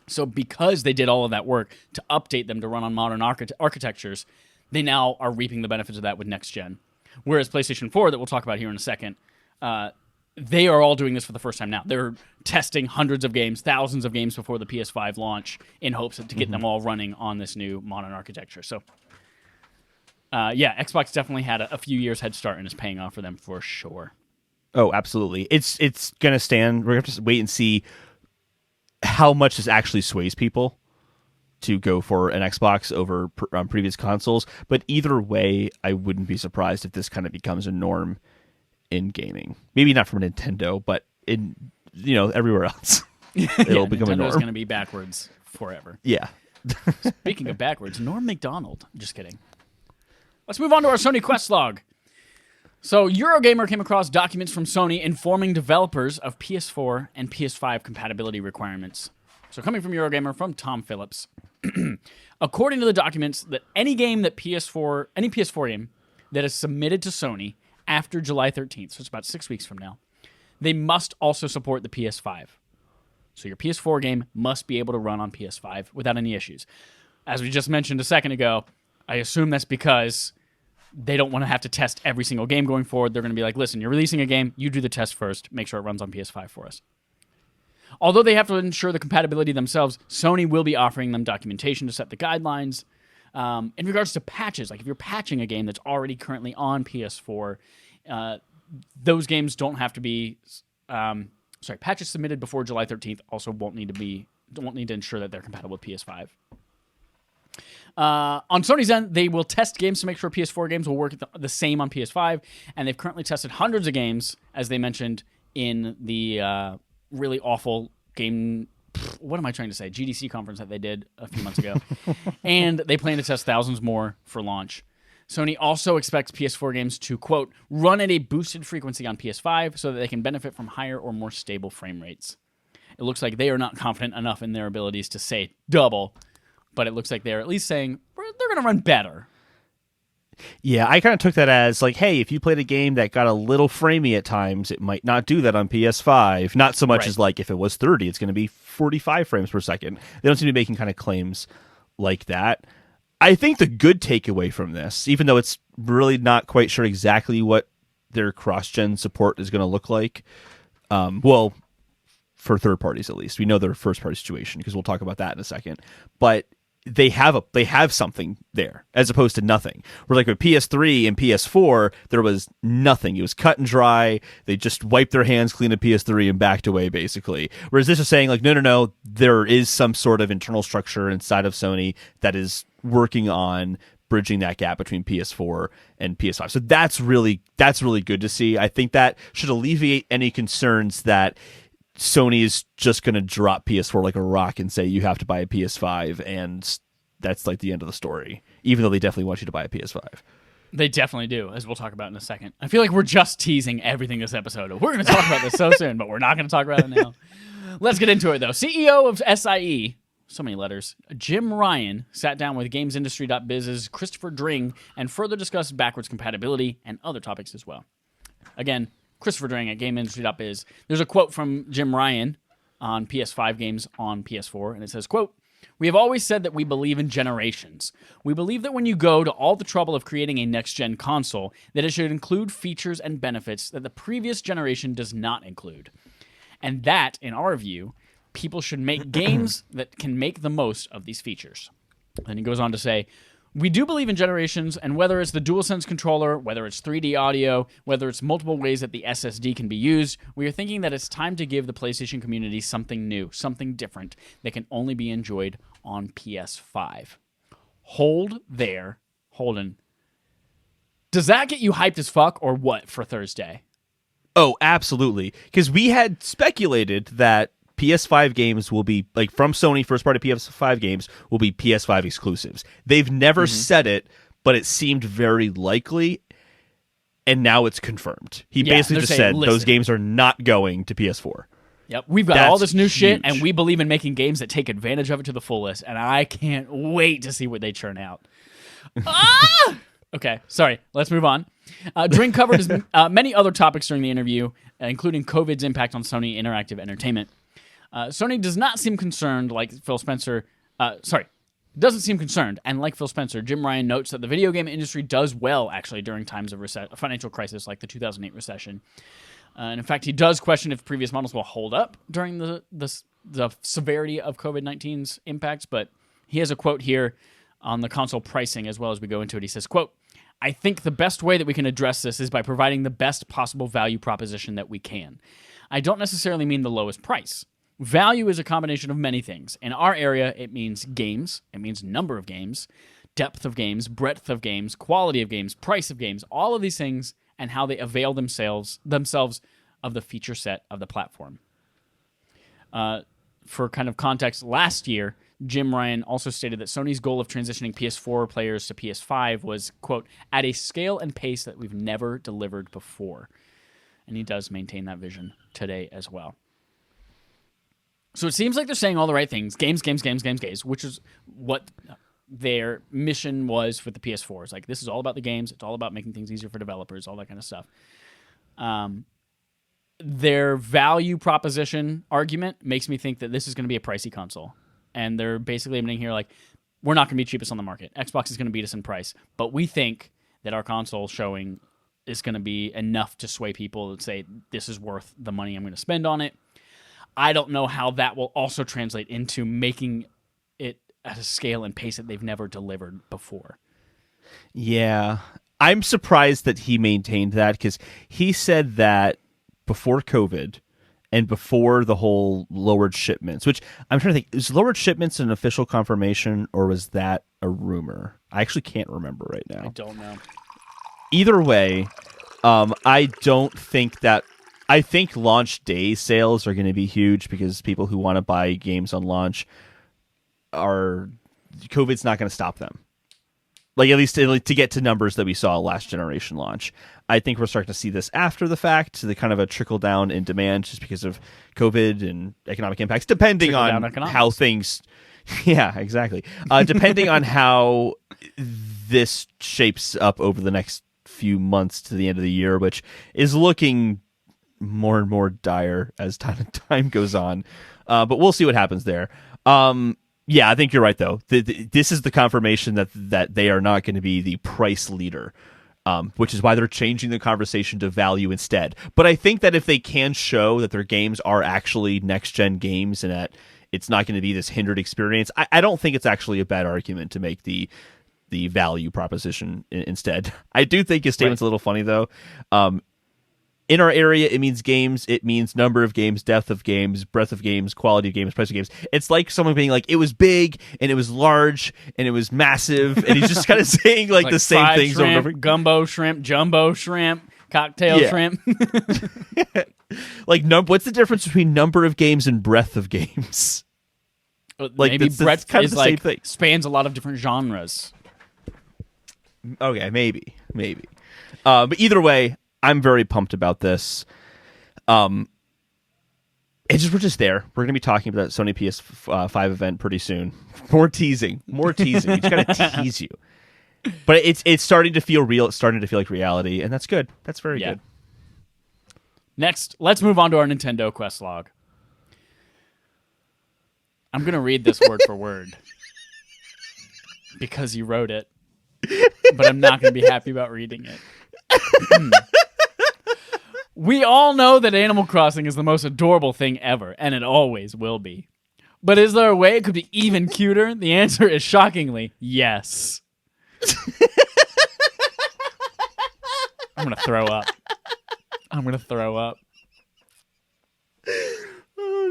So because they did all of that work to update them to run on modern architectures, they now are reaping the benefits of that with next gen. Whereas PlayStation 4, that we'll talk about here in a second, they are all doing this for the first time now. They're testing hundreds of games, thousands of games before the PS5 launch in hopes to get them all running on this new modern architecture. So, Xbox definitely had a few years head start and is paying off for them for sure. Oh, absolutely. It's going to stand. We're going to have to wait and see how much this actually sways people to go for an Xbox over previous consoles. But either way, I wouldn't be surprised if this kind of becomes a norm in gaming. Maybe not for Nintendo, but in everywhere else. It'll become a norm. Nintendo's going to be backwards forever. Yeah. Speaking of backwards, Norm Macdonald. Just kidding. Let's move on to our Sony Quest log. So, Eurogamer came across documents from Sony informing developers of PS4 and PS5 compatibility requirements. So, coming from Eurogamer, from Tom Phillips. According to the documents, that any PS4 game that is submitted to Sony after July 13th, so it's about 6 weeks from now, they must also support the PS5. So, your PS4 game must be able to run on PS5 without any issues. As we just mentioned a second ago, I assume that's because they don't want to have to test every single game going forward. They're going to be like, listen, you're releasing a game, you do the test first, make sure it runs on PS5 for us. Although they have to ensure the compatibility themselves, Sony will be offering them documentation to set the guidelines. In regards to patches, like if you're patching a game that's already currently on PS4, those games don't have to be... patches submitted before July 13th also won't need to ensure that they're compatible with PS5. On Sony's end, they will test games to make sure PS4 games will work the same on PS5, and they've currently tested hundreds of games, as they mentioned in the really awful game... What am I trying to say? GDC conference that they did a few months ago. And they plan to test thousands more for launch. Sony also expects PS4 games to, quote, run at a boosted frequency on PS5 so that they can benefit from higher or more stable frame rates. It looks like they are not confident enough in their abilities to say double, but it looks like they're at least saying they're going to run better. Yeah, I kind of took that as like, hey, if you played a game that got a little framey at times, it might not do that on PS5. Not so much as like if it was 30, it's going to be 45 frames per second. They don't seem to be making kind of claims like that. I think the good takeaway from this, even though it's really not quite sure exactly what their cross-gen support is going to look like, well, for third parties at least. We know their first-party situation because we'll talk about that in a second. But they have something there as opposed to nothing. Where like with PS3 and PS4, there was nothing. It was cut and dry. They just wiped their hands clean of PS3 and backed away basically. Whereas this is saying like, no, there is some sort of internal structure inside of Sony that is working on bridging that gap between PS4 and PS5. So that's really good to see. I think that should alleviate any concerns that Sony is just going to drop PS4 like a rock and say you have to buy a PS5, and that's like the end of the story, even though they definitely want you to buy a PS5. They definitely do, as we'll talk about in a second. I feel like we're just teasing everything this episode. We're going to talk about this so soon, but we're not going to talk about it now. Let's get into it, though. CEO of SIE, so many letters, Jim Ryan, sat down with GamesIndustry.biz's Christopher Dring and further discussed backwards compatibility and other topics as well. Again, Christopher Dring at GamesIndustry.biz. There's a quote from Jim Ryan on PS5 games on PS4, and it says, quote, "We have always said that we believe in generations. We believe that when you go to all the trouble of creating a next-gen console, that it should include features and benefits that the previous generation does not include. And that, in our view, people should make games that can make the most of these features." And he goes on to say, "We do believe in generations, and whether it's the DualSense controller, whether it's 3D audio, whether it's multiple ways that the SSD can be used, we are thinking that it's time to give the PlayStation community something new, something different that can only be enjoyed on PS5. Hold there, Holden. Does that get you hyped as fuck, or what, for Thursday? Oh, absolutely. Because we had speculated that PS5 games will be, like, from Sony, first-party PS5 games will be PS5 exclusives. They've never said it, but it seemed very likely, and now it's confirmed. He basically just said those games are not going to PS4. Yep, we've got all this new shit, and we believe in making games that take advantage of it to the fullest, and I can't wait to see what they churn out. Okay, sorry, let's move on. Dring covered many other topics during the interview, including COVID's impact on Sony Interactive Entertainment. Sony does not seem concerned, like Phil Spencer. Doesn't seem concerned, and like Phil Spencer, Jim Ryan notes that the video game industry does well, actually, during times of financial crisis, like the 2008 recession. And in fact, he does question if previous models will hold up during the severity of COVID-19's impacts, but he has a quote here on the console pricing as well as we go into it. He says, quote, "I think the best way that we can address this is by providing the best possible value proposition that we can. I don't necessarily mean the lowest price. Value is a combination of many things. In our area, it means games, it means number of games, depth of games, breadth of games, quality of games, price of games, all of these things, and how they avail themselves of the feature set of the platform." For kind of context, last year, Jim Ryan also stated that Sony's goal of transitioning PS4 players to PS5 was, quote, "at a scale and pace that we've never delivered before." And he does maintain that vision today as well. So it seems like they're saying all the right things. Games, which is what their mission was with the PS4. It's like, this is all about the games. It's all about making things easier for developers, all that kind of stuff. Their value proposition argument makes me think that this is going to be a pricey console. And they're basically admitting here, like, we're not going to be cheapest on the market. Xbox is going to beat us in price. But we think that our console showing is going to be enough to sway people and say, this is worth the money I'm going to spend on it. I don't know how that will also translate into making it at a scale and pace that they've never delivered before. Yeah. I'm surprised that he maintained that, because he said that before COVID and before the whole lowered shipments, which I'm trying to think, is lowered shipments an official confirmation, or was that a rumor? I actually can't remember right now. I don't know. Either way, I don't think that... I think launch day sales are going to be huge, because people who want to buy games on launch COVID's not going to stop them. Like, at least to get to numbers that we saw last generation launch. I think we're starting to see this after the fact, the kind of a trickle down in demand just because of COVID and economic impacts, depending on how things... Yeah, exactly. Depending on how this shapes up over the next few months to the end of the year, which is looking more and more dire as time goes on. But we'll see what happens there. Yeah, I think you're right, though. This is the confirmation that they are not going to be the price leader, which is why they're changing the conversation to value instead. But I think that if they can show that their games are actually next-gen games and that it's not going to be this hindered experience, I don't think it's actually a bad argument to make the value proposition instead. I do think his statement's a little funny, though. in our area, it means games. It means number of games, depth of games, breadth of games, quality of games, price of games. It's like someone being like, it was big and it was large and it was massive, and he's just kind of saying like the same things shrimp, over and over. Gumbo shrimp, jumbo shrimp, cocktail shrimp. Like, what's the difference between number of games and breadth of games? Like, maybe breadth kind of is the like same thing. spans a lot of different genres. Okay, maybe. But either way, I'm very pumped about this. We're just there. We're going to be talking about that Sony PS5 event pretty soon. More teasing. We just got to tease you. But it's starting to feel real. It's starting to feel like reality, and that's good. That's very good. Next, let's move on to our Nintendo Quest log. I'm going to read this word for word because you wrote it, but I'm not going to be happy about reading it. We all know that Animal Crossing is the most adorable thing ever, and it always will be. But is there a way it could be even cuter? The answer is shockingly yes. I'm going to throw up.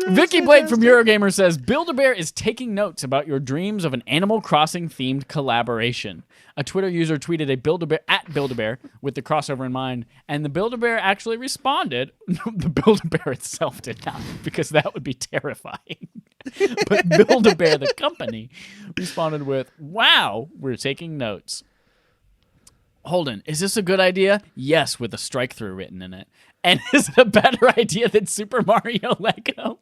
Vicky Blake from Eurogamer says, Build-A-Bear is taking notes about your dreams of an Animal Crossing-themed collaboration. A Twitter user tweeted a Build-A-Bear at Build-A-Bear with the crossover in mind, and the Build-A-Bear actually responded. The Build-A-Bear itself did not, because that would be terrifying. But Build-A-Bear, the company, responded with, wow, we're taking notes. Holden, is this a good idea? Yes, with a strike-through written in it. And is it a better idea than Super Mario Lego?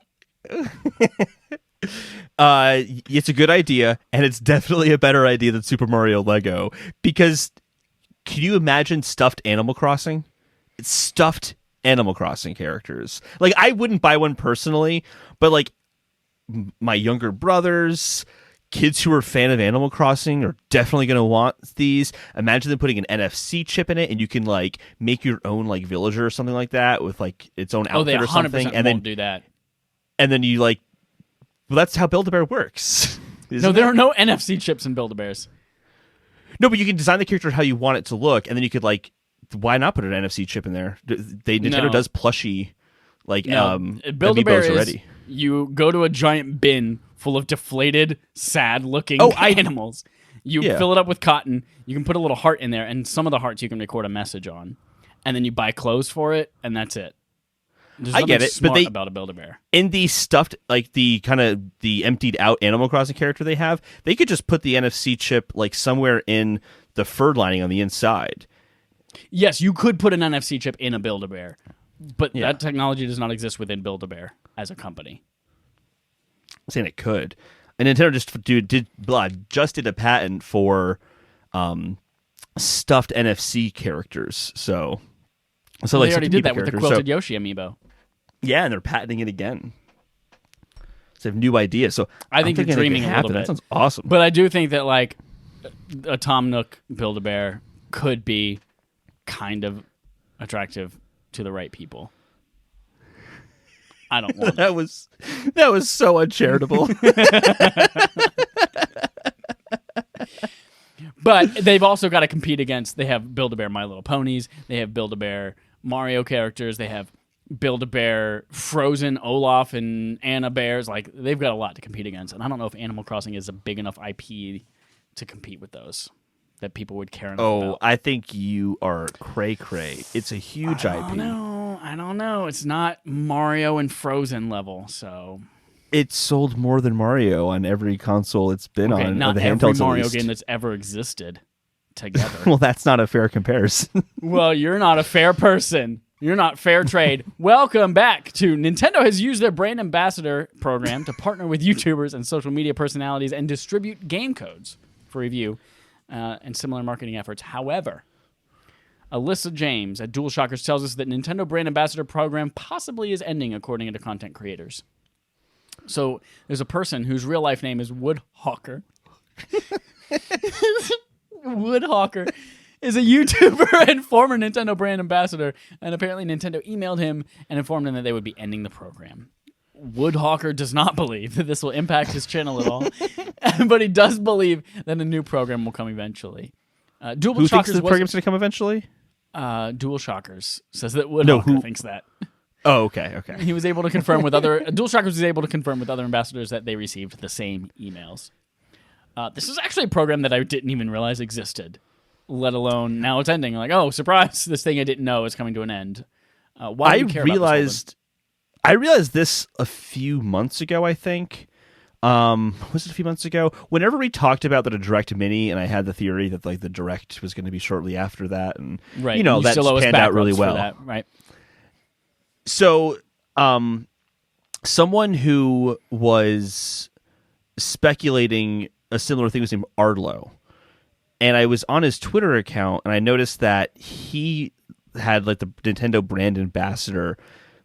It's a good idea, and it's definitely a better idea than Super Mario Lego, because can you imagine stuffed Animal Crossing? It's stuffed Animal Crossing characters. Like, I wouldn't buy one personally, but like my younger brothers, kids who are a fan of Animal Crossing are definitely going to want these. Imagine them putting an NFC chip in it, and you can like make your own like villager or something like that with like its own outfit or something. And then do that. And then you like, well, that's how Build-A-Bear works. No, there are no NFC chips in Build-A-Bears. No, but you can design the character how you want it to look, and then you could like, why not put an NFC chip in there? Nintendo does plushy like Build-A-Bear already. You go to a giant bin full of deflated, sad-looking animals. You fill it up with cotton. You can put a little heart in there, and some of the hearts you can record a message on. And then you buy clothes for it, and that's it. There's I get it, smart but about a Build-A-Bear. In the stuffed, like the kind of the emptied out Animal Crossing character they have, they could just put the NFC chip like somewhere in the fur lining on the inside. Yes, you could put an NFC chip in a Build-A-Bear, but that technology does not exist within Build-A-Bear as a company. I'm saying it could. And Nintendo just did a patent for stuffed NFC characters. So they like already did that with the quilted Yoshi amiibo. Yeah, and they're patenting it again. So they have new ideas. So I think you're dreaming a little bit. That sounds awesome. But I do think that like a Tom Nook Build-A-Bear could be kind of attractive to the right people. I don't want that was so uncharitable. But they've also got to compete against. They have Build-A-Bear My Little Ponies. They have Build-A-Bear Mario characters. They have Build-A-Bear Frozen Olaf and Anna Bears. Like, they've got a lot to compete against. And I don't know if Animal Crossing is a big enough IP to compete with those that people would care enough about. I think you are cray-cray. It's a huge IP. I don't know. It's not Mario and Frozen level, so... It sold more than Mario on every console it's been on. Not the every handhelds Mario at least. game that's ever existed together. Well, that's not a fair comparison. Well, you're not a fair person. You're not fair trade. Welcome back to Nintendo has used their brand ambassador program to partner with YouTubers and social media personalities and distribute game codes for review and similar marketing efforts. However, Alyssa James at DualShockers tells us that Nintendo brand ambassador program possibly is ending, according to content creators. So there's a person whose real life name is Woodhawker. Woodhawker is a YouTuber and former Nintendo brand ambassador, and apparently Nintendo emailed him and informed him that they would be ending the program. Woodhawker does not believe that this will impact his channel at all, but he does believe that a new program will come eventually. Who thinks the program's going to come eventually? DualShockers says that Woodhawker thinks that. Oh, okay. He was able to confirm with other DualShockers was able to confirm with other ambassadors that they received the same emails. This is actually a program that I didn't even realize existed, let alone now it's ending. Like, oh, surprise! This thing I didn't know is coming to an end. Why do you care about this, I realized this a few months ago. I think. Was it a few months ago? Whenever we talked about the Direct Mini, and I had the theory that like the Direct was going to be shortly after that, and right. you know, that panned out really well. That, right. So, someone who was speculating a similar thing was named Ardlo, and I was on his Twitter account, and I noticed that he had like the Nintendo brand ambassador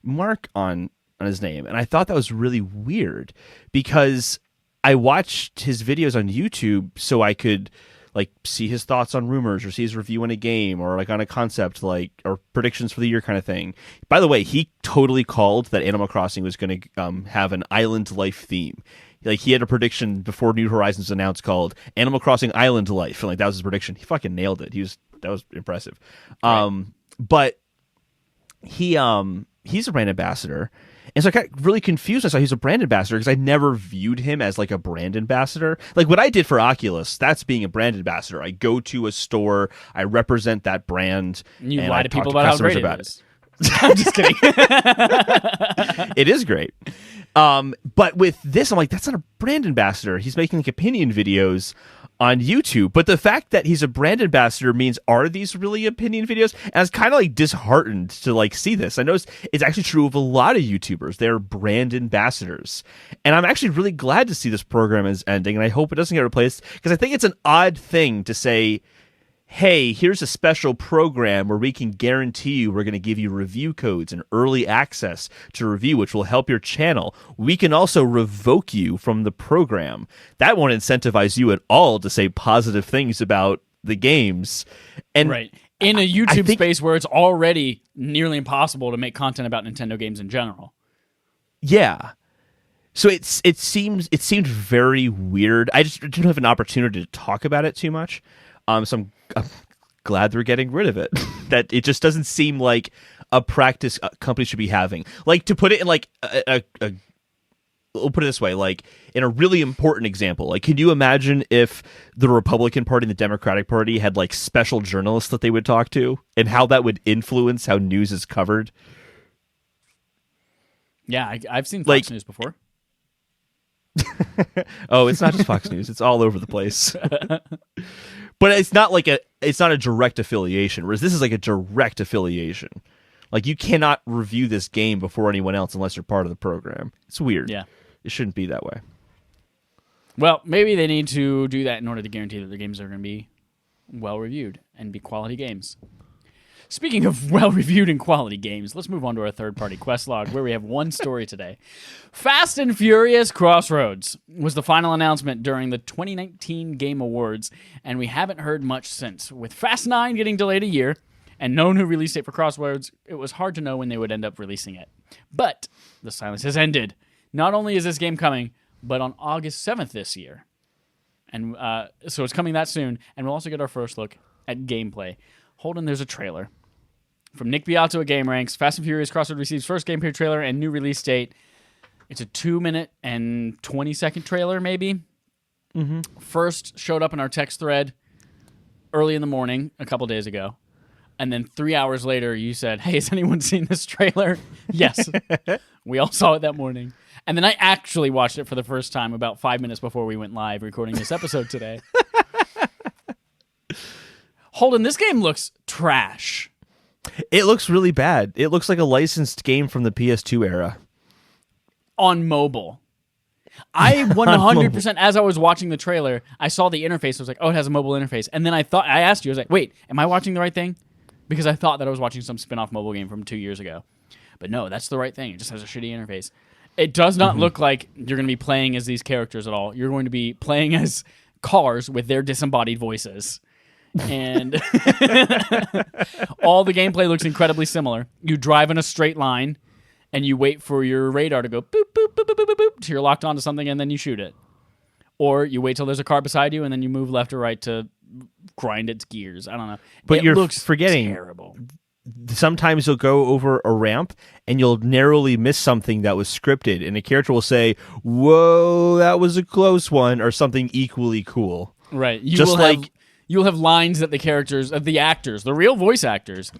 mark on his name, and I thought that was really weird because I watched his videos on YouTube so I could like see his thoughts on rumors or see his review on a game or like on a concept like or predictions for the year kind of thing. By the way, he totally called that Animal Crossing was going to have an island life theme. Like he had a prediction before New Horizons was announced called Animal Crossing Island Life, and like that was his prediction. He fucking nailed it. That was impressive. Right. But he's a brand ambassador. And so I got really confused. I saw he's a brand ambassador because I never viewed him as like a brand ambassador. Like what I did for Oculus, that's being a brand ambassador. I go to a store, I represent that brand. You and lie to people about how great it is. I'm just kidding. It is great. But with this, I'm like, that's not a brand ambassador. He's making like opinion videos on YouTube. But the fact that he's a brand ambassador means, are these really opinion videos? And I was kind of like disheartened to like see this. I noticed it's actually true of a lot of YouTubers. They're brand ambassadors. And I'm actually really glad to see this program is ending. And I hope it doesn't get replaced because I think it's an odd thing to say, hey, here's a special program where we can guarantee you we're going to give you review codes and early access to review, which will help your channel. We can also revoke you from the program. That won't incentivize you at all to say positive things about the games. And right. In a YouTube space where it's already nearly impossible to make content about Nintendo games in general. Yeah. So it seemed very weird. I just didn't have an opportunity to talk about it too much. So I'm glad they're getting rid of it. That it just doesn't seem like a practice a company should be having. Like to put it in like we'll put it this way, like in a really important example, like can you imagine if the Republican Party and the Democratic Party had like special journalists that they would talk to and how that would influence how news is covered? Yeah, I've seen Fox News before. Oh, it's not just Fox News. It's all over the place. But it's not a direct affiliation, whereas this is like a direct affiliation. Like you cannot review this game before anyone else unless you're part of the program. It's weird. Yeah. It shouldn't be that way. Well, maybe they need to do that in order to guarantee that their games are going to be well reviewed and be quality games. Speaking of well-reviewed and quality games, let's move on to our third-party quest log, where we have one story today. Fast and Furious Crossroads was the final announcement during the 2019 Game Awards, and we haven't heard much since. With Fast 9 getting delayed a year, and no new release date for Crossroads, it was hard to know when they would end up releasing it. But the silence has ended. Not only is this game coming, but on August 7th this year. And so it's coming that soon, and we'll also get our first look at gameplay. Holden, there's a trailer. From Nick Beato at GameRanks, Fast and Furious Crossroads receives first gameplay trailer and new release date. It's a 2-minute and 20-second trailer, maybe. Mm-hmm. First showed up in our text thread early in the morning a couple days ago. And then 3 hours later, you said, hey, has anyone seen this trailer? Yes. We all saw it that morning. And then I actually watched it for the first time about 5 minutes before we went live recording this episode today. Holden, this game looks trash. It looks really bad. It looks like a licensed game from the PS2 era. On mobile. I 100%, as I was watching the trailer, I saw the interface. I was like, oh, it has a mobile interface. And then I asked you, I was like, wait, am I watching the right thing? Because I thought that I was watching some spin-off mobile game from 2 years ago. But no, that's the right thing. It just has a shitty interface. It does not look like you're going to be playing as these characters at all. You're going to be playing as cars with their disembodied voices. And all the gameplay looks incredibly similar. You drive in a straight line, and you wait for your radar to go boop, boop, boop, boop, boop, boop, boop, till you're locked onto something, and then you shoot it. Or you wait till there's a car beside you, and then you move left or right to grind its gears. I don't know. But you're looks forgetting terrible. Sometimes you'll go over a ramp and you'll narrowly miss something that was scripted, and a character will say, "Whoa, that was a close one," or something equally cool. Right. You'll have lines that the actors, the real voice actors,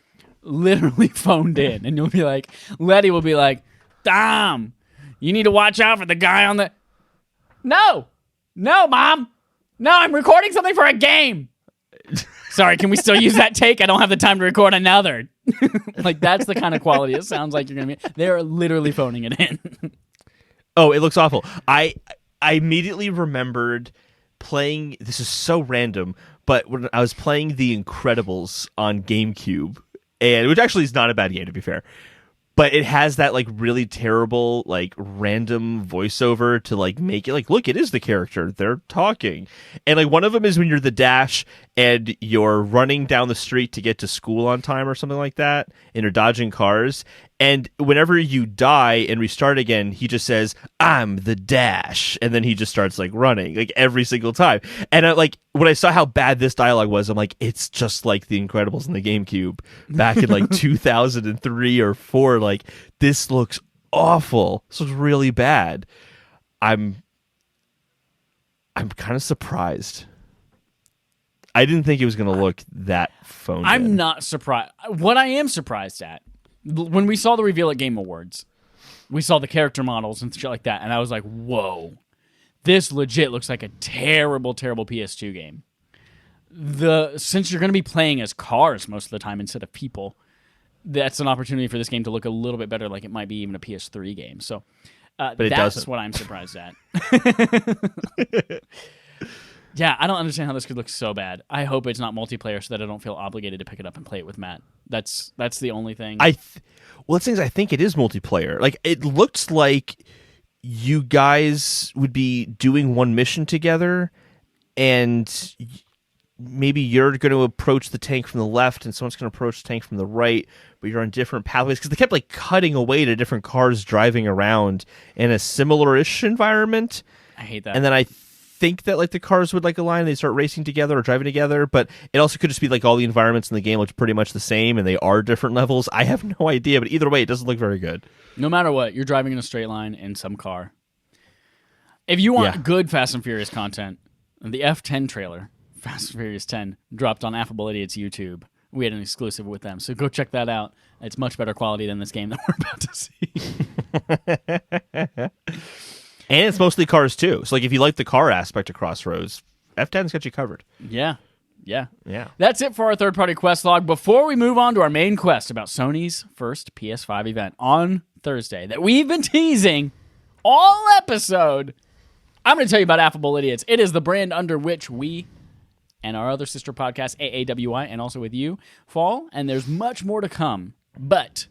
literally phoned in, and you'll be like, Letty will be like, "Dom, you need to watch out for the guy on the." No, Mom, no, I'm recording something for a game. Sorry, can we still use that take? I don't have the time to record another. Like, that's the kind of quality it sounds like you're going to be. They're literally phoning it in. Oh, it looks awful. I immediately remembered playing, this is so random, but when I was playing The Incredibles on GameCube, and which actually is not a bad game, to be fair, but it has that like really terrible like random voiceover to like make it like, look, it is the character, they're talking. And like one of them is when you're the Dash and you're running down the street to get to school on time or something like that, and you're dodging cars, and whenever you die and restart again, he just says, "I'm the Dash," and then he just starts like running like every single time. And like when I saw how bad this dialogue was, I'm like, it's just like The Incredibles in the GameCube back in like 2003 or 4. Like, this looks awful. This looks really bad. I'm kind of surprised. I didn't think it was going to look that phoned in. I'm not surprised. What I am surprised at, when we saw the reveal at Game Awards, we saw the character models and shit like that, and I was like, whoa, this legit looks like a terrible, terrible PS2 game. Since you're going to be playing as cars most of the time instead of people, that's an opportunity for this game to look a little bit better, like it might be even a PS3 game. So but it that's doesn't. what I'm surprised at. Yeah, I don't understand how this could look so bad. I hope it's not multiplayer so that I don't feel obligated to pick it up and play it with Matt. That's the only thing. Well, the thing is, I think it is multiplayer. Like, it looks like you guys would be doing one mission together, and maybe you're going to approach the tank from the left, and someone's going to approach the tank from the right, but you're on different pathways, because they kept like cutting away to different cars driving around in a similar-ish environment. I hate that. And then I think that like the cars would like align and they start racing together or driving together, but it also could just be like all the environments in the game look pretty much the same and they are different levels. I have no idea, but either way, it doesn't look very good. No matter what, you're driving in a straight line in some car. If you want good Fast and Furious content, the F10 trailer, Fast and Furious 10, dropped on Affability. It's YouTube. We had an exclusive with them, so go check that out. It's much better quality than this game that we're about to see. And it's mostly cars, too. So, like, if you like the car aspect of Crossroads, F10's got you covered. Yeah. Yeah. That's it for our third-party quest log. Before we move on to our main quest about Sony's first PS5 event on Thursday that we've been teasing all episode, I'm going to tell you about Affable Idiots. It is the brand under which we and our other sister podcast, AAWI, and also with you, fall, and there's much more to come. But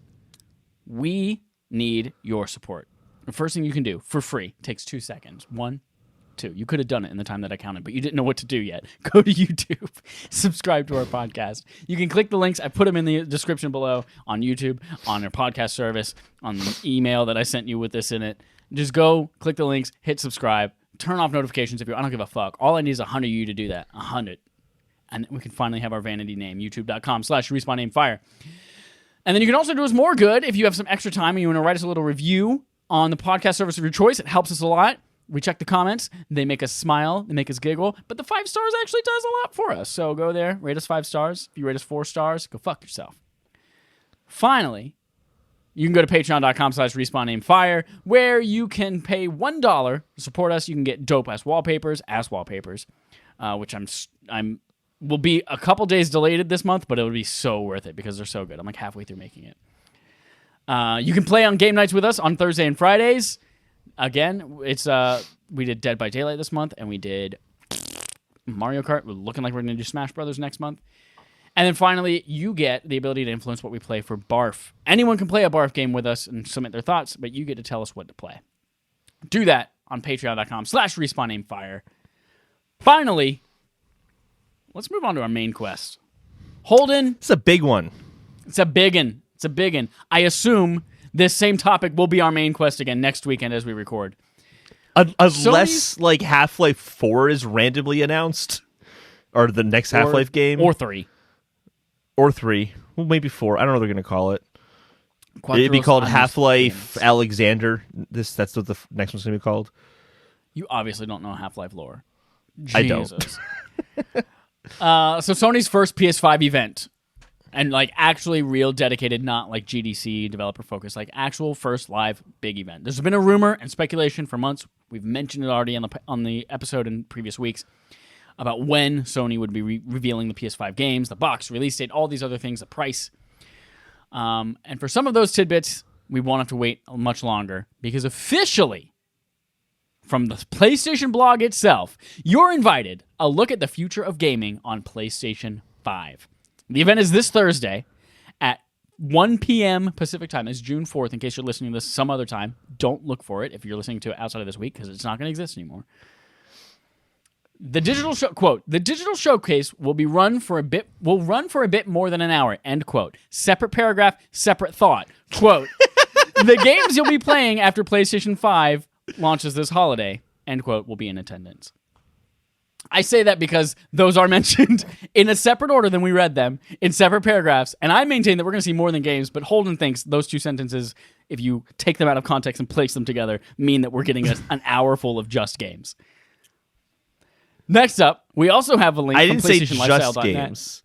we need your support. The first thing you can do, for free, takes 2 seconds. 1, 2. You could have done it in the time that I counted, but you didn't know what to do yet. Go to YouTube, subscribe to our podcast. You can click the links. I put them in the description below on YouTube, on our podcast service, on the email that I sent you with this in it. Just go, click the links, hit subscribe, turn off notifications if you. I don't give a fuck. All I need is 100 of you to do that. 100. And then we can finally have our vanity name, youtube.com/respawn-aim-fire. And then you can also do us more good if you have some extra time and you want to write us a little review on the podcast service of your choice. It helps us a lot. We check the comments. They make us smile. They make us giggle. But the 5 stars actually does a lot for us. So go there, rate us 5 stars. If you rate us 4 stars, go fuck yourself. Finally, you can go to patreon.com/respawn-aim-fire, where you can pay $1 to support us. You can get dope-ass wallpapers, which will be a couple days delayed this month, but it'll be so worth it because they're so good. I'm like halfway through making it. You can play on game nights with us on Thursday and Fridays. Again, it's we did Dead by Daylight this month, and we did Mario Kart. We're looking like we're going to do Smash Brothers next month. And then finally, you get the ability to influence what we play for Barf. Anyone can play a Barf game with us and submit their thoughts, but you get to tell us what to play. Do that on patreon.com/respawn-aim-fire. Finally, let's move on to our main quest. Holden. It's a big one. It's a biggin'. I assume this same topic will be our main quest again next weekend as we record. Unless, like, Half-Life 4 is randomly announced. or the next Half-Life game, or 3. Or 3. Well, maybe 4. I don't know what they're going to call it. It'd be Quattros called Annos Half-Life games. Alexander. That's what the next one's going to be called. You obviously don't know Half-Life lore. I don't. Jesus. So Sony's first PS5 event, and like actually real dedicated, not like GDC developer focused, like actual first live big event. There's been a rumor and speculation for months. We've mentioned it already on the episode in previous weeks about when Sony would be revealing the PS5 games, the box, release date, all these other things, the price. And for some of those tidbits, we won't have to wait much longer because officially, from the PlayStation blog itself, you're invited a look at the future of gaming on PlayStation 5. The event is this Thursday at 1 p.m. Pacific time. It's June 4th, in case you're listening to this some other time. Don't look for it if you're listening to it outside of this week because it's not going to exist anymore. The digital the digital showcase will run for a bit more than an hour, end quote. Separate paragraph, separate thought. Quote, the games you'll be playing after PlayStation 5 launches this holiday, end quote, will be in attendance. I say that because those are mentioned in a separate order than we read them, in separate paragraphs, and I maintain that we're going to see more than games, but Holden thinks those two sentences, if you take them out of context and place them together, mean that we're getting an hour full of just games. Next up, we also have a link I from didn't say PlayStationLifestyle.net. just games.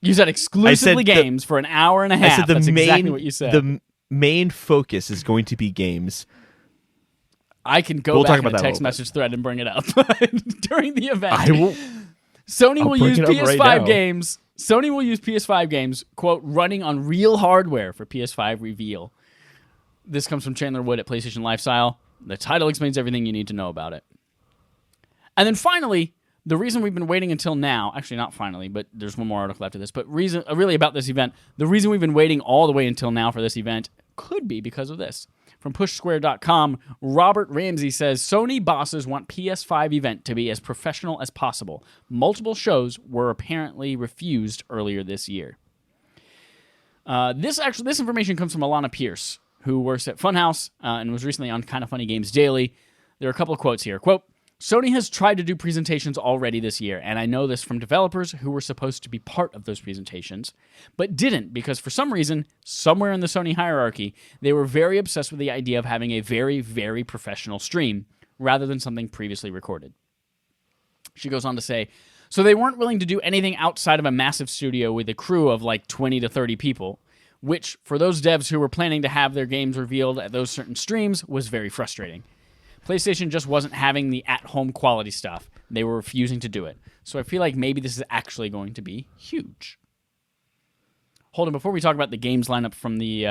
You said exclusively games for an hour and a half. That's exactly what you said. The main focus is going to be games. I can go back in the text message thread and bring it up during the event. Sony will use PS5 games. Sony will use PS5 games, quote, running on real hardware for PS5 reveal. This comes from Chandler Wood at PlayStation Lifestyle. The title explains everything you need to know about it. And then finally, the reason we've been waiting until now, actually not finally, but there's one more article after this, but really about this event, the reason we've been waiting all the way until now for this event could be because of this. From PushSquare.com, Robert Ramsey says, Sony bosses want PS5 event to be as professional as possible. Multiple shows were apparently refused earlier this year. This information comes from Alana Pierce, who works at Funhouse and was recently on Kinda Funny Games Daily. There are a couple of quotes here. Quote, Sony has tried to do presentations already this year, and I know this from developers who were supposed to be part of those presentations, but didn't because for some reason, somewhere in the Sony hierarchy, they were very obsessed with the idea of having a very, very professional stream rather than something previously recorded. She goes on to say, so they weren't willing to do anything outside of a massive studio with a crew of like 20 to 30 people, which for those devs who were planning to have their games revealed at those certain streams was very frustrating. PlayStation just wasn't having the at-home quality stuff. They were refusing to do it. So I feel like maybe this is actually going to be huge. Holden, before we talk about the games lineup from the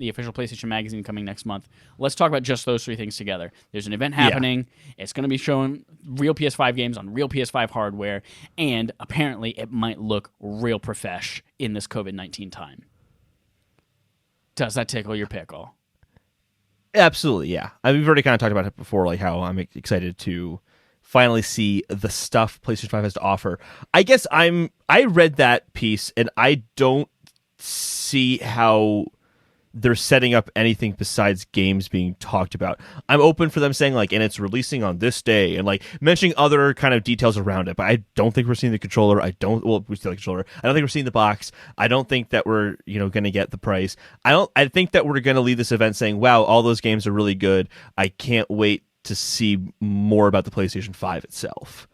official PlayStation magazine coming next month, let's talk about just those three things together. There's an event happening. Yeah. It's going to be showing real PS5 games on real PS5 hardware, and apparently it might look real profesh in this COVID-19 time. Does that tickle your pickle? Absolutely, yeah. We've already kind of talked about it before, like how I'm excited to finally see the stuff PlayStation 5 has to offer. I guess I read that piece, and I don't see how they're setting up anything besides games being talked about. I'm open for them saying, like, and it's releasing on this day, and, like, mentioning other kind of details around it, but I don't think we're seeing the controller. We see the controller. I don't think we're seeing the box. I don't think that we're, going to get the price. I think that we're going to leave this event saying, wow, all those games are really good. I can't wait to see more about the PlayStation 5 itself.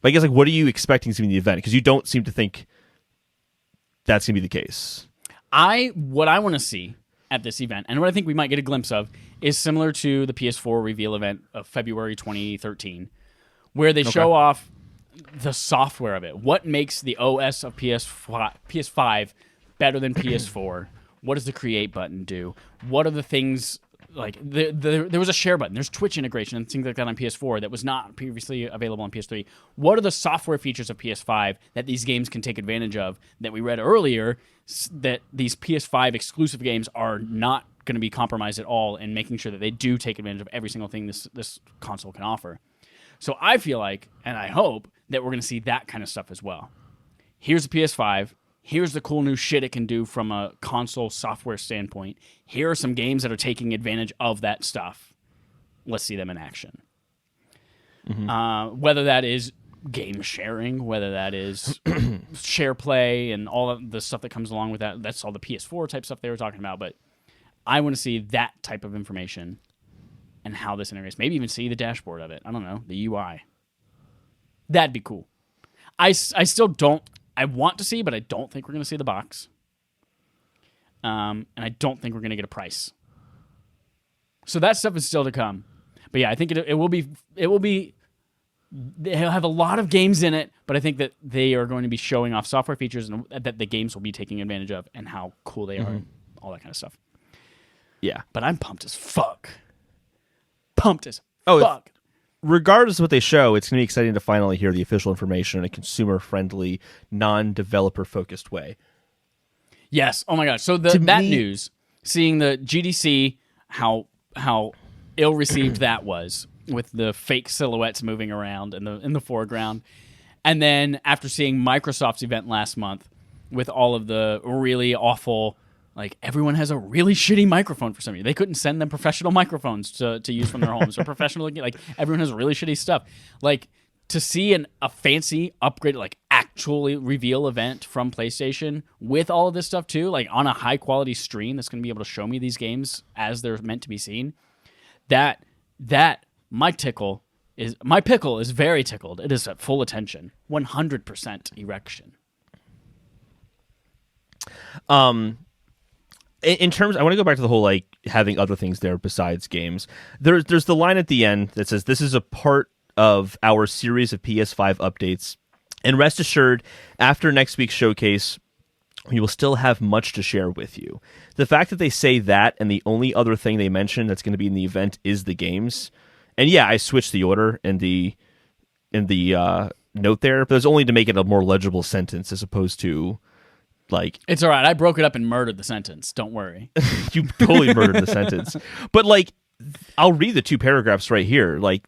But I guess, like, what are you expecting to be the event? Because you don't seem to think that's going to be the case. What I want to see at this event, and what I think we might get a glimpse of, is similar to the PS4 reveal event of February 2013, where they show off the software of it. What makes the OS of PS5 better than PS4? What does the create button do? What are the things, like, there was a share button. There's Twitch integration and things like that on PS4 that was not previously available on PS3. What are the software features of PS5 that these games can take advantage of that we read earlier, that these PS5 exclusive games are not going to be compromised at all, and making sure that they do take advantage of every single thing this console can offer. So I feel like, and I hope, that we're going to see that kind of stuff as well. Here's the PS5. Here's the cool new shit it can do from a console software standpoint. Here are some games that are taking advantage of that stuff. Let's see them in action. Mm-hmm. Whether that is game sharing, whether that is share play and all of the stuff that comes along with that. That's all the PS4 type stuff they were talking about. But I want to see that type of information and how this integrates. Maybe even see the dashboard of it. I don't know, the UI. That'd be cool. I still don't. I want to see, but I don't think we're going to see the box. And I don't think we're going to get a price. So that stuff is still to come. But yeah, I think it will be. They'll have a lot of games in it, but I think that they are going to be showing off software features and that the games will be taking advantage of and how cool they are, all that kind of stuff. Yeah. But I'm pumped as fuck. Fuck. Regardless of what they show, it's going to be exciting to finally hear the official information in a consumer-friendly, non-developer-focused way. Yes. Oh my gosh. So that news, seeing the GDC, how ill-received that was with the fake silhouettes moving around in the foreground, and then after seeing Microsoft's event last month with all of the really awful. Like, everyone has a really shitty microphone for some reason. They couldn't send them professional microphones to use from their homes or professional. Like, everyone has really shitty stuff. Like, to see a fancy, upgraded, like, actually reveal event from PlayStation with all of this stuff, too, like, on a high-quality stream that's going to be able to show me these games as they're meant to be seen, my pickle is very tickled. It is at full attention. 100% erection. In terms, I want to go back to the whole like having other things there besides games. There's the line at the end that says this is a part of our series of PS5 updates, and rest assured, after next week's showcase, we will still have much to share with you. The fact that they say that, and the only other thing they mention that's going to be in the event is the games, and yeah, I switched the order in the note there, but it's only to make it a more legible sentence as opposed to. Like, it's all right. I broke it up and murdered the sentence. Don't worry. You totally murdered the sentence. But, like, I'll read the 2 paragraphs right here. Like,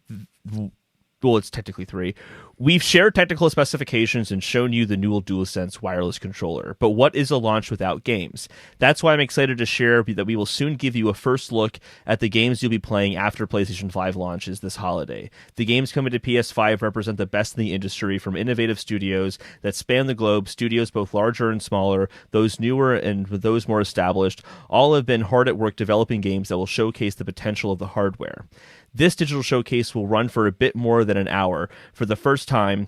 well, it's technically 3. We've shared technical specifications and shown you the new DualSense wireless controller. But what is a launch without games? That's why I'm excited to share that we will soon give you a first look at the games you'll be playing after PlayStation 5 launches this holiday. The games coming to PS5 represent the best in the industry from innovative studios that span the globe, studios both larger and smaller, those newer and those more established. All have been hard at work developing games that will showcase the potential of the hardware. This digital showcase will run for a bit more than an hour. For the first time,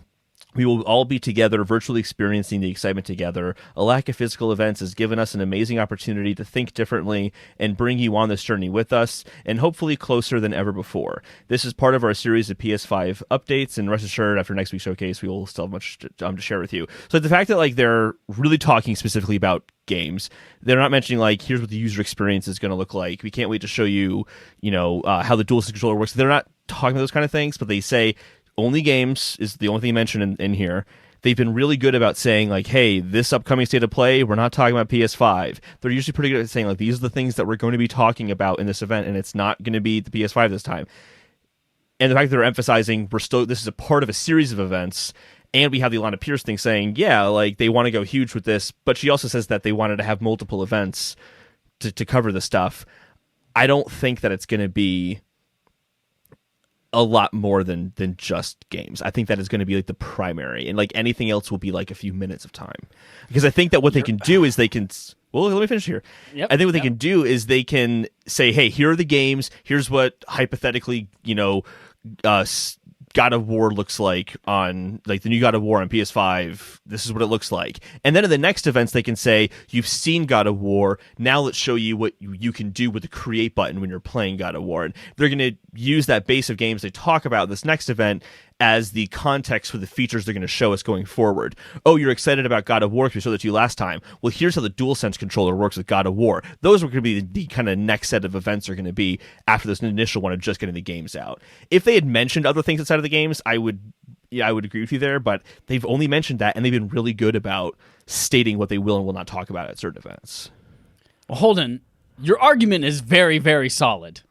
we will all be together, virtually experiencing the excitement together. A lack of physical events has given us an amazing opportunity to think differently and bring you on this journey with us, and hopefully closer than ever before. This is part of our series of PS5 updates, and rest assured, after next week's showcase, we will still have much to share with you. So the fact that like they're really talking specifically about games, they're not mentioning like, here's what the user experience is going to look like. We can't wait to show you, how the DualSense controller works. They're not talking about those kind of things, but they say only games is the only thing mentioned in here. They've been really good about saying, like, hey, this upcoming state of play, we're not talking about PS5. They're usually pretty good at saying, like, these are the things that we're going to be talking about in this event, and it's not going to be the PS5 this time. And the fact that they're emphasizing this is a part of a series of events, and we have the Alana Pierce thing saying, yeah, like, they want to go huge with this, but she also says that they wanted to have multiple events to cover the stuff. I don't think that it's going to be a lot more than just games. I think that is going to be like the primary, and like anything else will be like a few minutes of time, because I think that what they can do is they can, well, let me finish here. I think what they can do is they can say, hey, here are the games, here's what hypothetically, God of War looks like on, like, the new God of War on PS5. This is what it looks like. And then in the next events, they can say, you've seen God of War. Now let's show you what you can do with the create button when you're playing God of War. And they're going to use that base of games they talk about in this next event as the context for the features they're going to show us going forward. Oh, you're excited about God of War because we showed it to you last time. Well, here's how the DualSense controller works with God of War. Those are going to be the kind of next set of events are going to be after this initial one of just getting the games out. If they had mentioned other things outside of the games, I would agree with you there, but they've only mentioned that, and they've been really good about stating what they will and will not talk about at certain events. Well, Holden, your argument is very, very solid.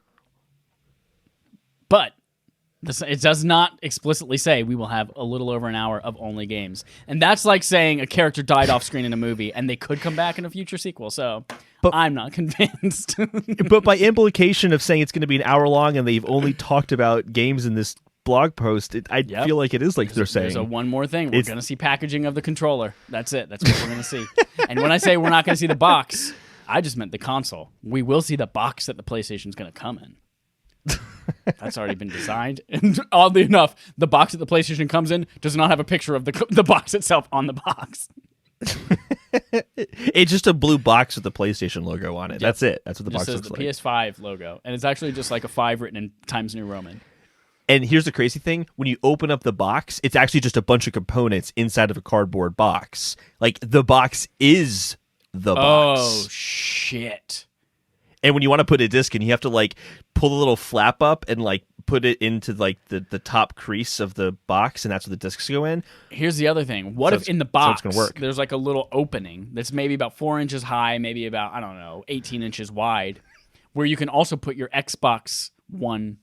But it does not explicitly say we will have a little over an hour of only games. And that's like saying a character died off screen in a movie and they could come back in a future sequel. So I'm not convinced. But by implication of saying it's going to be an hour long and they've only talked about games in this blog post, I feel like it is like they're saying. There's one more thing. We're going to see packaging of the controller. That's it. That's what we're going to see. And when I say we're not going to see the box, I just meant the console. We will see the box that the PlayStation's going to come in. That's already been designed. And oddly enough, the box that the PlayStation comes in does not have a picture of the box itself on the box. It's just a blue box with the PlayStation logo on it. Yep. That's it. That's what the box looks like. It says the PS5 logo, and it's actually just like a 5 written in Times New Roman. And here's the crazy thing. When you open up the box, it's actually just a bunch of components inside of a cardboard box. Like, the box is the box. Oh, shit. And when you want to put a disc in, you have to, like, pull the little flap up and, like, put it into, like, the top crease of the box, and that's where the discs go in. Here's the other thing. What if in the box there's, like, a little opening that's maybe about 4 inches high, maybe about, 18 inches wide, where you can also put your Xbox One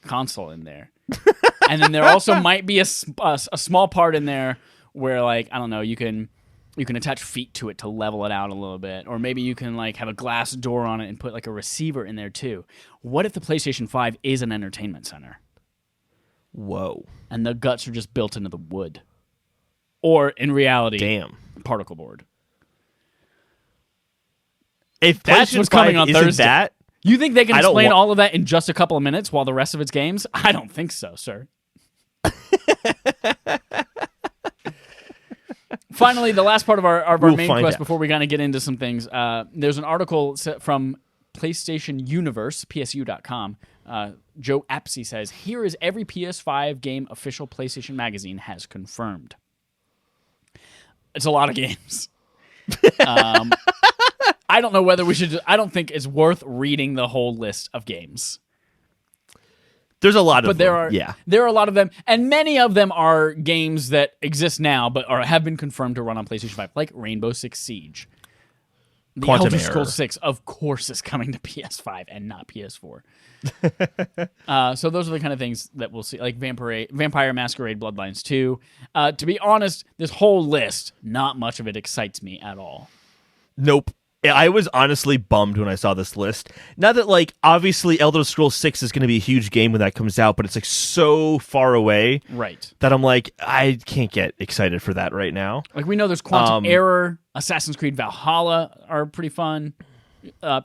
console in there. And then there also might be a small part in there where, like, you can attach feet to it to level it out a little bit. Or maybe you can, like, have a glass door on it and put, like, a receiver in there, too. What if the PlayStation 5 is an entertainment center? Whoa. And the guts are just built into the wood. Or, in reality, particle board. If that's what's coming on Thursday. That, you think they can explain all of that in just a couple of minutes while the rest of it's games? I don't think so, sir. Finally, the last part of our main quest before we kind of get into some things, there's an article from PlayStation Universe, PSU.com. Joe Apsey says, here is every PS5 game official PlayStation magazine has confirmed. It's a lot of games. I don't know whether we should... I don't think it's worth reading the whole list of games. There's a lot of them. There are a lot of them, and many of them are games that exist now, but have been confirmed to run on PlayStation 5, like Rainbow Six Siege. The Elder Scrolls 6, of course, is coming to PS5 and not PS4. So those are the kind of things that we'll see, like Vampire Masquerade Bloodlines 2. To be honest, this whole list, not much of it excites me at all. Nope. I was honestly bummed when I saw this list. Now that, like, obviously Elder Scrolls 6 is going to be a huge game when that comes out, but it's, like, so far away that I'm like, I can't get excited for that right now. Like, we know there's Quantum Error, Assassin's Creed Valhalla are pretty fun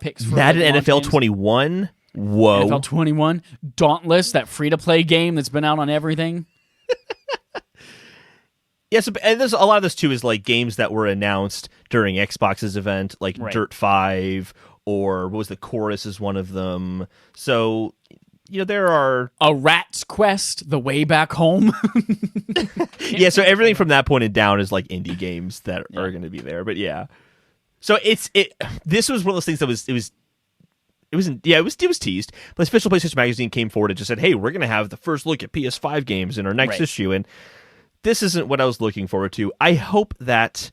picks for Madden NFL 21. Whoa. NFL 21. Dauntless, that free-to-play game that's been out on everything. Yes, and there's a lot of this too is like games that were announced during Xbox's event, like Dirt 5, or what was the Chorus is one of them. So, there are A Rat's Quest, The Way Back Home. Yeah, so everything from that point down is like indie games that are going to be there. But yeah, so this was one of those things that was teased. The official PlayStation Magazine came forward and just said, "Hey, we're going to have the first look at PS5 games in our next issue," and this isn't what I was looking forward to. I hope that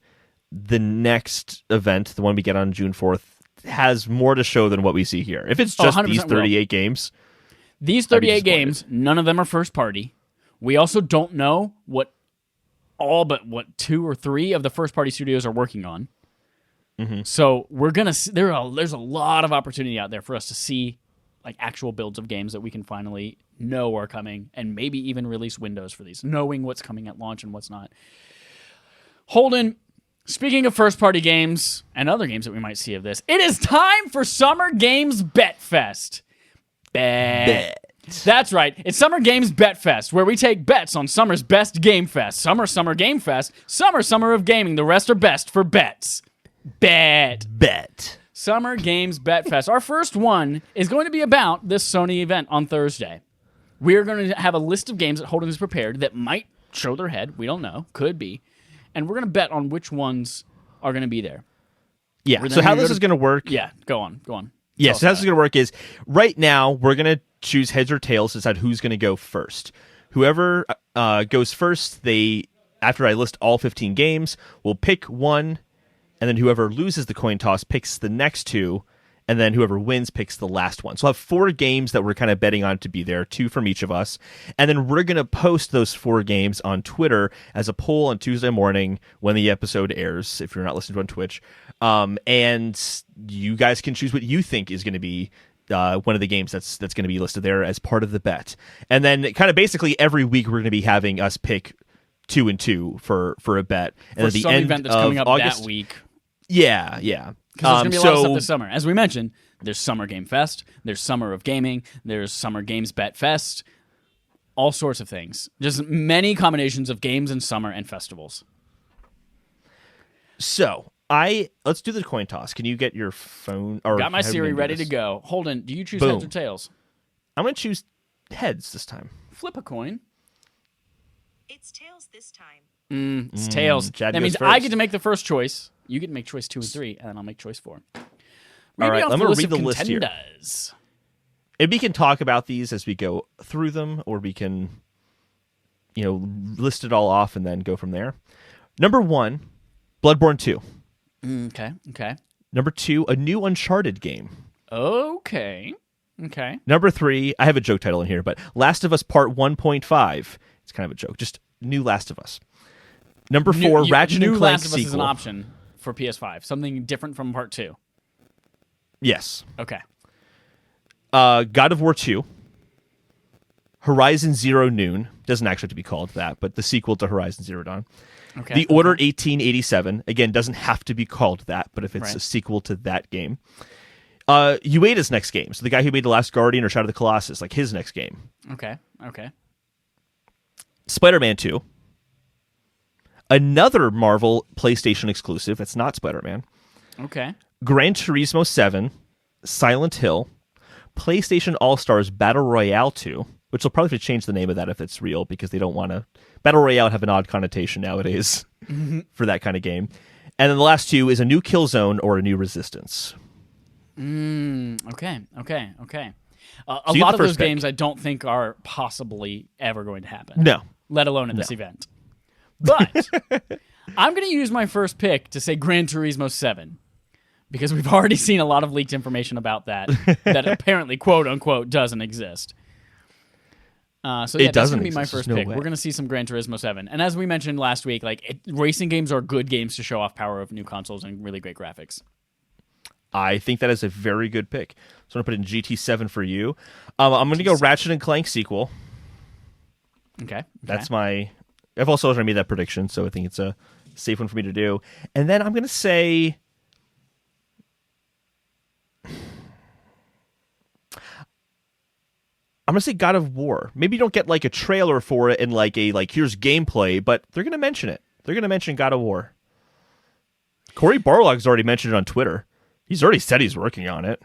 the next event, the one we get on June 4th, has more to show than what we see here. If it's just these 38 games. These 38 games, none of them are first party. We also don't know what 2 or 3 of the first party studios are working on. Mm-hmm. So we're going to there's a lot of opportunity out there for us to see like actual builds of games that we can finally know are coming, and maybe even release windows for these, knowing what's coming at launch and what's not. Holden, speaking of first-party games and other games that we might see of this, it is time for Summer Games Bet Fest. Bet. That's right. It's Summer Games Bet Fest, where we take bets on summer's best game fest. Summer Game Fest. Summer of gaming. The rest are best for bets. Bet. Summer Games Bet Fest. Our first one is going to be about this Sony event on Thursday. We are going to have a list of games that Holden has prepared that might show their head. We don't know. Could be. And we're going to bet on which ones are going to be there. Yeah. So how this is going to work... Yeah. Go on. Yeah. So how this is going to work is, right now, we're going to choose heads or tails to decide who's going to go first. Whoever goes first, after I list all 15 games, will pick one, and then whoever loses the coin toss picks the next 2, and then whoever wins picks the last one. So we'll have 4 games that we're kind of betting on to be there, 2 from each of us. And then we're going to post those 4 games on Twitter as a poll on Tuesday morning when the episode airs, if you're not listening to it on Twitch. And you guys can choose what you think is going to be one of the games that's going to be listed there as part of the bet. And then kind of basically every week we're going to be having us pick 2 and 2 for a bet. And for at the some end event that's of coming up August, that week. Yeah. Because there's going to be a lot of stuff this summer. As we mentioned, there's Summer Game Fest, there's Summer of Gaming, there's Summer Games Bet Fest, all sorts of things. Just many combinations of games and summer and festivals. So let's do the coin toss. Can you get your phone? Or got my Siri ready to go. Holden, do you choose heads or tails? I'm going to choose heads this time. Flip a coin. It's tails this time. It's tails. Chad that means goes I first. get to make the first choice. You get to make choice 2 and 3, and then I'll make choice 4. All Read me right, off I'm the going to list read of the list here. contenders. And we can talk about these as we go through them, or we can, list it all off and then go from there. Number 1, Bloodborne 2. Okay. Number 2, a new Uncharted game. Okay. Number 3, I have a joke title in here, but Last of Us Part 1.5. It's kind of a joke. Just new Last of Us. Number 4, Ratchet and New Clank Last of Us sequel. is an option for PS5. Something different from Part 2. Yes. Okay. God of War 2. Horizon Zero Noon. Doesn't actually have to be called that, but the sequel to Horizon Zero Dawn. Okay. The Order 1887. Again, doesn't have to be called that, but if it's Right. a sequel to that game. Ueda's next game. So the guy who made The Last Guardian or Shadow of the Colossus, like his next game. Okay. Spider-Man 2. Another Marvel PlayStation exclusive. That's not Spider-Man. Okay. Gran Turismo 7. Silent Hill. PlayStation All-Stars Battle Royale 2, which they'll probably have to change the name of that if it's real, because they don't want to... Battle Royale have an odd connotation nowadays for that kind of game. And then the last 2 is a new Killzone or a new Resistance. Okay. A you get lot the of those first pick. games I don't think are possibly ever going to happen. No. Let alone at this event. But I'm going to use my first pick to say Gran Turismo 7. Because we've already seen a lot of leaked information about that apparently, quote unquote, doesn't exist. So yeah, that's going to be my first pick. way. We're going to see some Gran Turismo 7. And as we mentioned last week, racing games are good games to show off power of new consoles and really great graphics. I think that is a very good pick. So I'm going to put in GT7 for you. I'm going to go Ratchet and Clank sequel. Okay. That's my... I've also already made that prediction, so I think it's a safe one for me to do. And then I'm going to say... I'm going to say God of War. Maybe you don't get like a trailer for it and like here's gameplay, but they're going to mention it. They're going to mention God of War. Corey Barlog's already mentioned it on Twitter. He's already said he's working on it.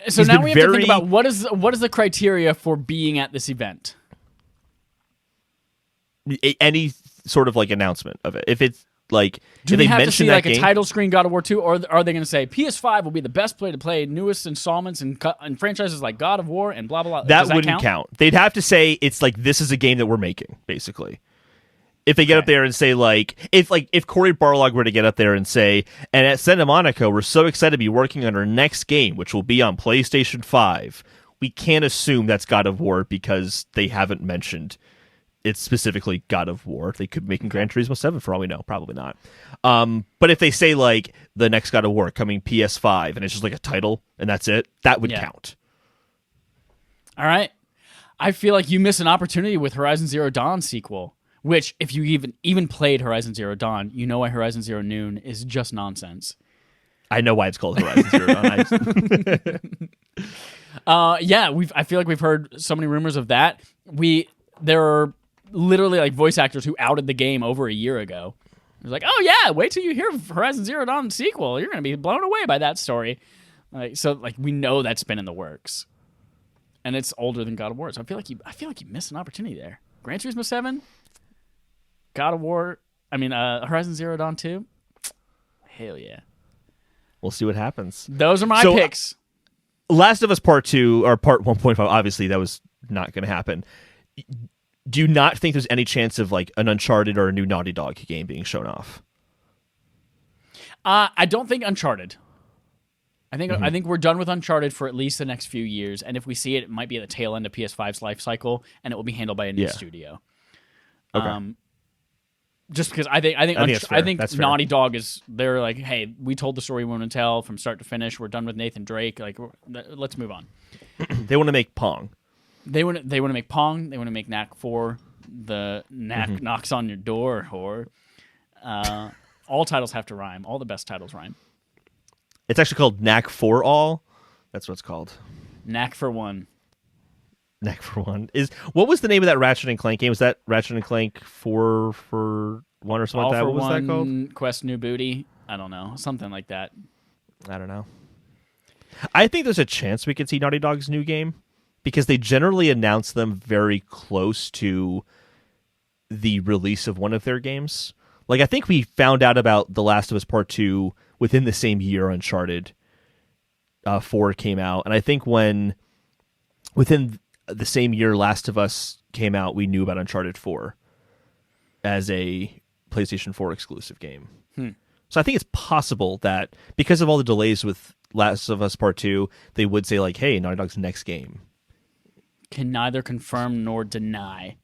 So He's now been we have to very- think about what is the criteria for being at this event? Any sort of like announcement of it. If it's like, Do if we they have to mention see that like game, a title screen God of War 2, or are they going to say PS5 will be the best play to play newest installments and franchises like God of War and blah blah blah? that Does wouldn't count. They'd have to say it's like this is a game that we're making, basically. If they get up there and say if Corey Barlog were to get up there and say, and at Santa Monica, we're so excited to be working on our next game, which will be on PlayStation 5, we can't assume that's God of War because they haven't mentioned it's specifically God of War. They could be making Gran Turismo 7 for all we know. Probably not. But if they say like the next God of War coming PS5 and it's just like a title and that's it, that would count. All right. I feel like you miss an opportunity with Horizon Zero Dawn sequel, which if you even played Horizon Zero Dawn, you know why Horizon Zero Noon is just nonsense. I know why it's called Horizon Zero Dawn. I feel like we've heard so many rumors of that. There are literally like voice actors who outed the game over a year ago. It was like, oh yeah, wait till you hear Horizon Zero Dawn sequel. You're gonna be blown away by that story. So we know that's been in the works, and it's older than God of War. So I feel like you missed an opportunity there. Gran Turismo 7, God of War. Horizon Zero Dawn 2. Hell yeah. We'll see what happens. Those are my So, picks. Last of Us Part 2 or Part 1.5, obviously that was not going to happen. Do you not think there's any chance of like an Uncharted or a new Naughty Dog game being shown off? I don't think Uncharted. I think we're done with Uncharted for at least the next few years, and if we see it, it might be at the tail end of PS5's life cycle, and it will be handled by a new studio. Okay. Just because I think That's fair. Naughty Dog they're like, hey, we told the story we want to tell from start to finish. We're done with Nathan Drake. Like, let's move on. They want to make Pong. They want to make Pong. They want to make Knack 4. The Knack knocks on your door, whore. All titles have to rhyme. All the best titles rhyme. It's actually called Knack for All. That's what it's called. Knack for One. Knack for One what was the name of that Ratchet and Clank game? Was that Ratchet and Clank 4 for One or something All like that? for What was One, that called? Quest New Booty. I don't know, something like that. I don't know. I think there's a chance we could see Naughty Dog's new game because they generally announce them very close to the release of one of their games. Like I think we found out about The Last of Us Part 2 within the same year Uncharted 4 came out, and I think within the same year Last of Us came out, we knew about Uncharted 4 as a PlayStation 4 exclusive game. So I think it's possible that because of all the delays with Last of Us Part 2, they would say like, hey, Naughty Dog's next game. Can neither confirm nor deny.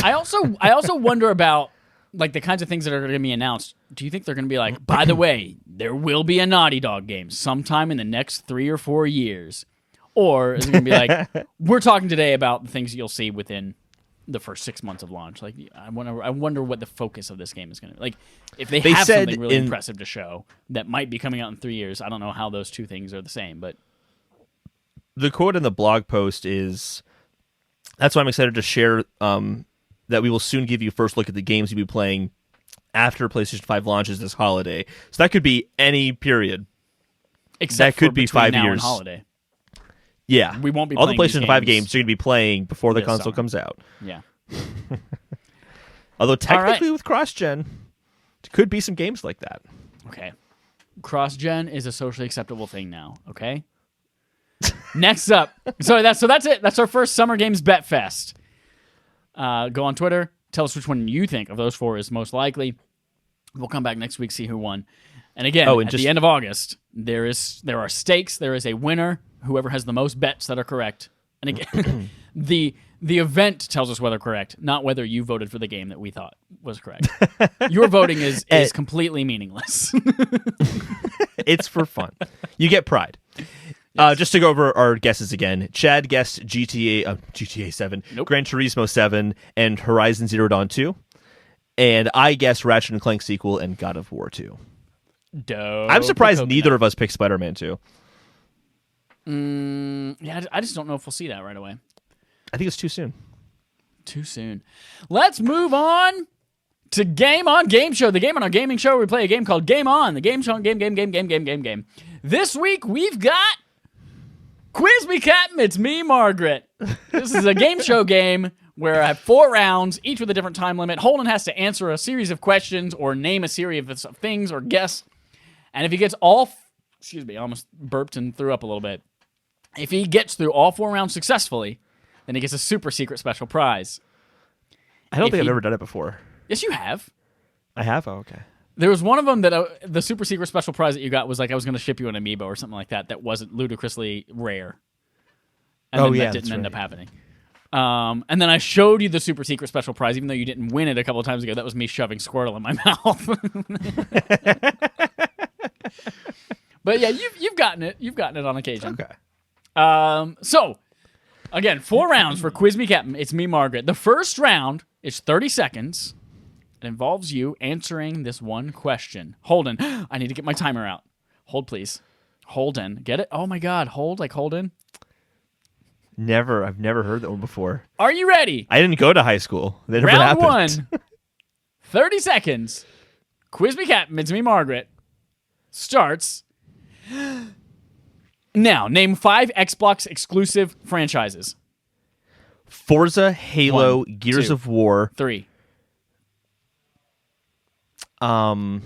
I also wonder about like the kinds of things that are going to be announced. Do you think they're going to be like, by the way, there will be a Naughty Dog game sometime in the next 3 or 4 years? Or is it going to be like, we're talking today about the things you'll see within the first 6 months of launch? Like, I wonder what the focus of this game is going to be. Like, if they have something really impressive to show that might be coming out in 3 years, I don't know how those two things are the same. But the quote in the blog post is, that's why I'm excited to share that we will soon give you a first look at the games you'll be playing after PlayStation 5 launches this holiday. So that could be any period. Except that could for be between 5 now years. and holiday. Yeah. We won't be all the playing these PlayStation 5 games games you're going to be playing before the this console summer. comes out. Yeah. Although technically right. with cross-gen, it could be some games like that. Okay. Cross-gen is a socially acceptable thing now, okay? Next up. So that's it. That's our first Summer Games Bet Fest. Go on Twitter. Tell us which one you think of those 4 is most likely. We'll come back next week, see who won. And again, at the end of August, there are stakes. There is a winner. Whoever has the most bets that are correct. And again, the event tells us whether correct, not whether you voted for the game that we thought was correct. Your voting is completely meaningless. It's for fun. You get pride. Yes. Just to go over our guesses again, Chad guessed GTA 7, Nope. Gran Turismo 7, and Horizon Zero Dawn 2. And I guessed Ratchet and Clank sequel and God of War 2. Dope. I'm surprised neither of us picked Spider-Man 2. Yeah, I just don't know if we'll see that right away. I think it's too soon. Too soon. Let's move on to Game On Game Show. The Game On Our Gaming Show, where we play a game called Game On. The game show, game. This week, we've got Quiz Me Captain. It's me, Margaret. This is a game show game where I have 4 rounds, each with a different time limit. Holden has to answer a series of questions or name a series of things or guess. And if he gets all... Excuse me, I almost burped and threw up a little bit. If he gets through all 4 rounds successfully, then he gets a super secret special prize. I don't think I've ever done it before. Yes, you have. I have? Oh, okay. There was one of them that the super secret special prize that you got was like I was going to ship you an amiibo or something like that wasn't ludicrously rare. And then that didn't end up happening. And then I showed you the super secret special prize, even though you didn't win it a couple of times ago. That was me shoving Squirtle in my mouth. But yeah, you've gotten it. You've gotten it on occasion. Okay. So, again, 4 rounds for Quiz Me Captain. It's me, Margaret. The first round is 30 seconds. It involves you answering this one question. Holden, I need to get my timer out. Hold, please. Holden, get it? Oh my God, hold like Holden. Never. I've never heard that one before. Are you ready? I didn't go to high school. That never Round happened. 1. 30 seconds. Quiz Me Captain. It's me, Margaret. Starts now. Name 5 Xbox exclusive franchises. Forza, Halo, 1, Gears 2, of War. 3. Ori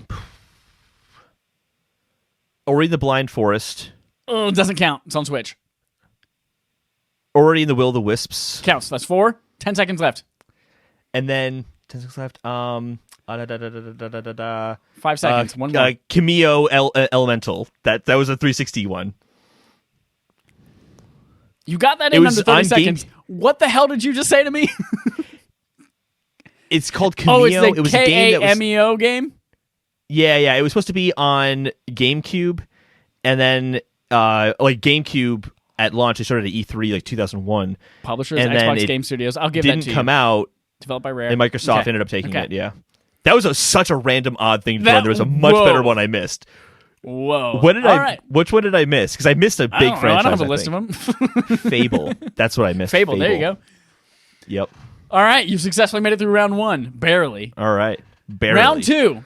and the Blind Forest. Oh, it doesn't count. It's on Switch. Ori and the Will of the Wisps. Counts. That's 4. 10 seconds left. And then 10 seconds left. 5 seconds. One more. Cameo Elemental. That was a 360 one. You got that in under 30 seconds. What the hell did you just say to me? It's called Cameo. Oh, it's the it was a game that was Kameo game? yeah. It was supposed to be on GameCube, and then like GameCube at launch, they started at E3 like 2001. Publishers, and then Xbox it Game Studios. I'll give that to you. didn't come out, Developed by Rare. and Microsoft Okay. ended up taking Okay. it. Yeah, that was such a random, odd thing to That- run. There was a much whoa. better one I missed. Whoa. What did All I? right. Which one did I miss? Because I missed a big I don't know. franchise. I don't have a I list think. of them. Fable. That's what I missed. Fable. There you go. Yep. All right. You successfully made it through round 1. Barely. All right. Barely. Round 2.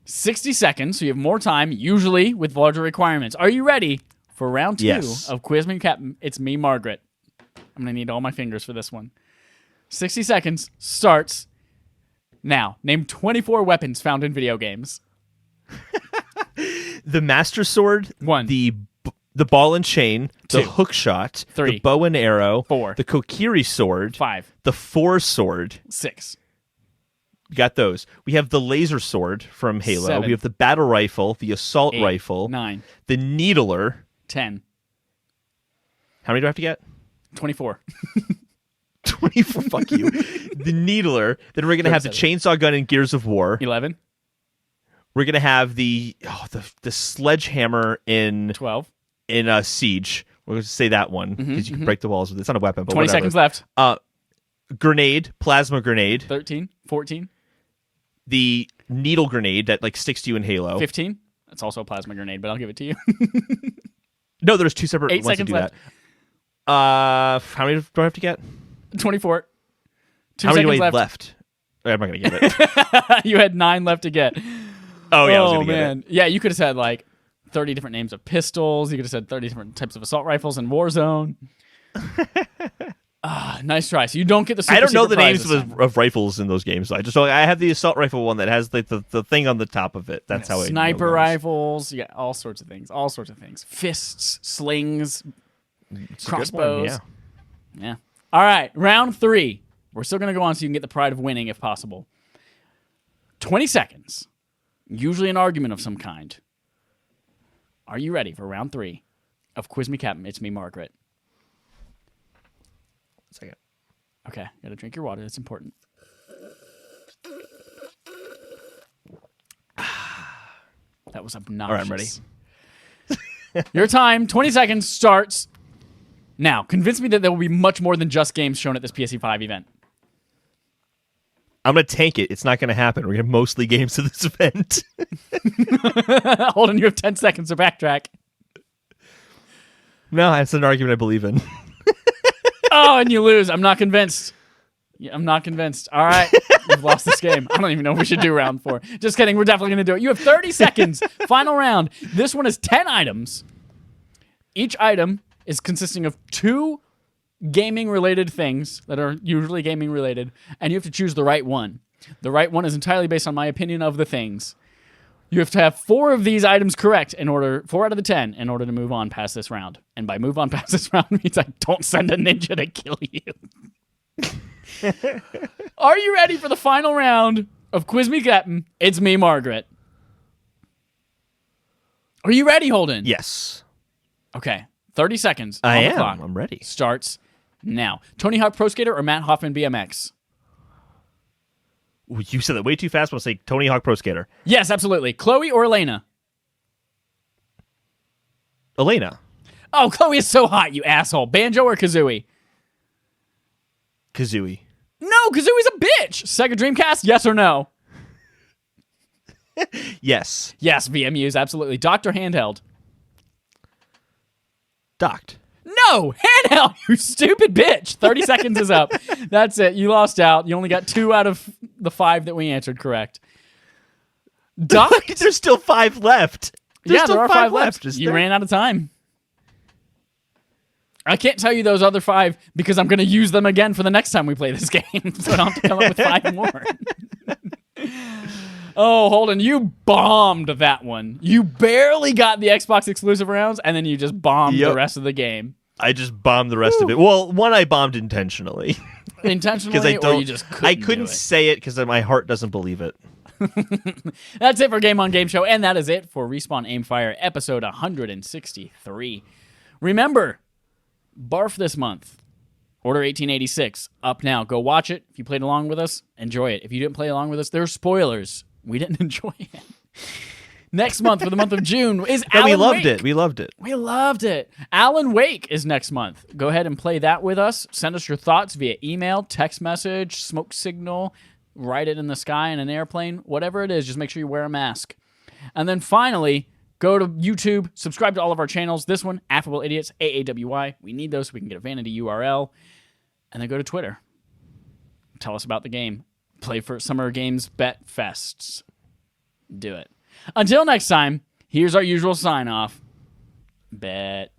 60 seconds, so you have more time, usually with larger requirements. Are you ready for round 2 Yes. of Quiz Me Captain? It's me, Margaret. I'm going to need all my fingers for this one. 60 seconds starts now. Name 24 weapons found in video games. The Master Sword. 1. The ball and chain. The 2. hook shot. 3. The bow and arrow. 4. The Kokiri sword. 5. The Four sword. 6. You got those. We have the laser sword from Halo. 7. We have the battle rifle. The assault 8. rifle. 9. The needler. 10. How many do I have to get? 24. 24. Fuck you. The needler. Then we're gonna have the 37. chainsaw gun in Gears of War. 11. We're gonna have the sledgehammer in 12. Siege. We're going to say that one because you can break the walls with it. It's not a weapon, but 20 whatever. seconds left. Grenade, plasma grenade, 13. 14. the needle grenade that like sticks to you in Halo. 15. That's also a plasma grenade, but I'll give it to you. No, there's 2 separate 8 ones to seconds do left. that. How many do I have to get? 24. 2 How many seconds do I have left. I'm not going to give it. You had 9 left to get. Oh, yeah, I was Oh, going to get it. man. Yeah, you could have said like 30 different names of pistols. You could have said 30 different types of assault rifles in Warzone. Nice try. So you don't get the super I don't know secret the prize names this time. of rifles in those games. I have the assault rifle one that has like the thing on the top of it. That's how I know Sniper those. rifles. You got all sorts of things. All sorts of things. Fists, slings, It's a good one, crossbows. yeah. Yeah. All right. Round 3. We're still going to go on so you can get the pride of winning if possible. 20 seconds. Usually an argument of some kind. Are you ready for round 3 of Quiz Me Captain? It's me, Margaret. 1 second. Okay. Got to drink your water. That's important. That was obnoxious. All right, I'm ready. Your time, 20 seconds, starts now. Convince me that there will be much more than just games shown at this PS5 event. I'm going to tank it. It's not going to happen. We're going to have mostly games to this event. Hold on, you have 10 seconds to backtrack. No, that's an argument I believe in. Oh, and you lose. I'm not convinced. Yeah, I'm not convinced. All right. We've lost this game. I don't even know if we should do round 4. Just kidding. We're definitely going to do it. You have 30 seconds. Final round. This one is 10 items. Each item is consisting of 2 gaming-related things that are usually gaming-related, and you have to choose the right one. The right one is entirely based on my opinion of the things. You have to have 4 of these items correct 4 out of the 10 in order to move on past this round. And by move on past this round means I don't send a ninja to kill you. Are you ready for the final round of Quiz Me Captain? It's me, Margaret. Are you ready, Holden? Yes. Okay. 30 seconds. I on the am. clock. I'm ready. Starts now. Tony Hawk Pro Skater or Matt Hoffman BMX? Ooh, you said that way too fast. I'll say Tony Hawk Pro Skater. Yes, absolutely. Chloe or Elena? Elena. Oh, Chloe is so hot, you asshole. Banjo or Kazooie? Kazooie. No, Kazooie's a bitch. Sega Dreamcast, yes or no? Yes. Yes, VMUs, absolutely. Doctor Handheld? Docked. No, handheld, you stupid bitch. 30 seconds is up. That's it. You lost out. You only got 2 out of the 5 that we answered correct. Docked? There's still 5 left. There's Yeah, still there are 5 left. isn't You there? ran out of time. I can't tell you those other 5 because I'm going to use them again for the next time we play this game. So I don't have to come up with 5 more. Oh, Holden, you bombed that one. You barely got the Xbox exclusive rounds, and then you just bombed the Yep. rest of the game. I just bombed the rest of it. Well, one I bombed intentionally. Intentionally, or you just couldn't I do couldn't it? say it because my heart doesn't believe it. That's it for Game on Game Show, and that is it for Respawn Aimfire episode 163. Remember, Barf this month. Order 1886 up now. Go watch it. If you played along with us, enjoy it. If you didn't play along with us, there are spoilers. We didn't enjoy it. Next month, for the month of June, is No, Alan we loved Wake. it. We loved it. We loved it. Alan Wake is next month. Go ahead and play that with us. Send us your thoughts via email, text message, smoke signal, write it in the sky in an airplane, whatever it is. Just make sure you wear a mask. And then finally, go to YouTube, subscribe to all of our channels. This one, Affable Idiots, AAWI. We need those so we can get a vanity URL. And then go to Twitter. Tell us about the game. Play for Summer Games Bet Fests. Do it. Until next time, here's our usual sign-off. Bet.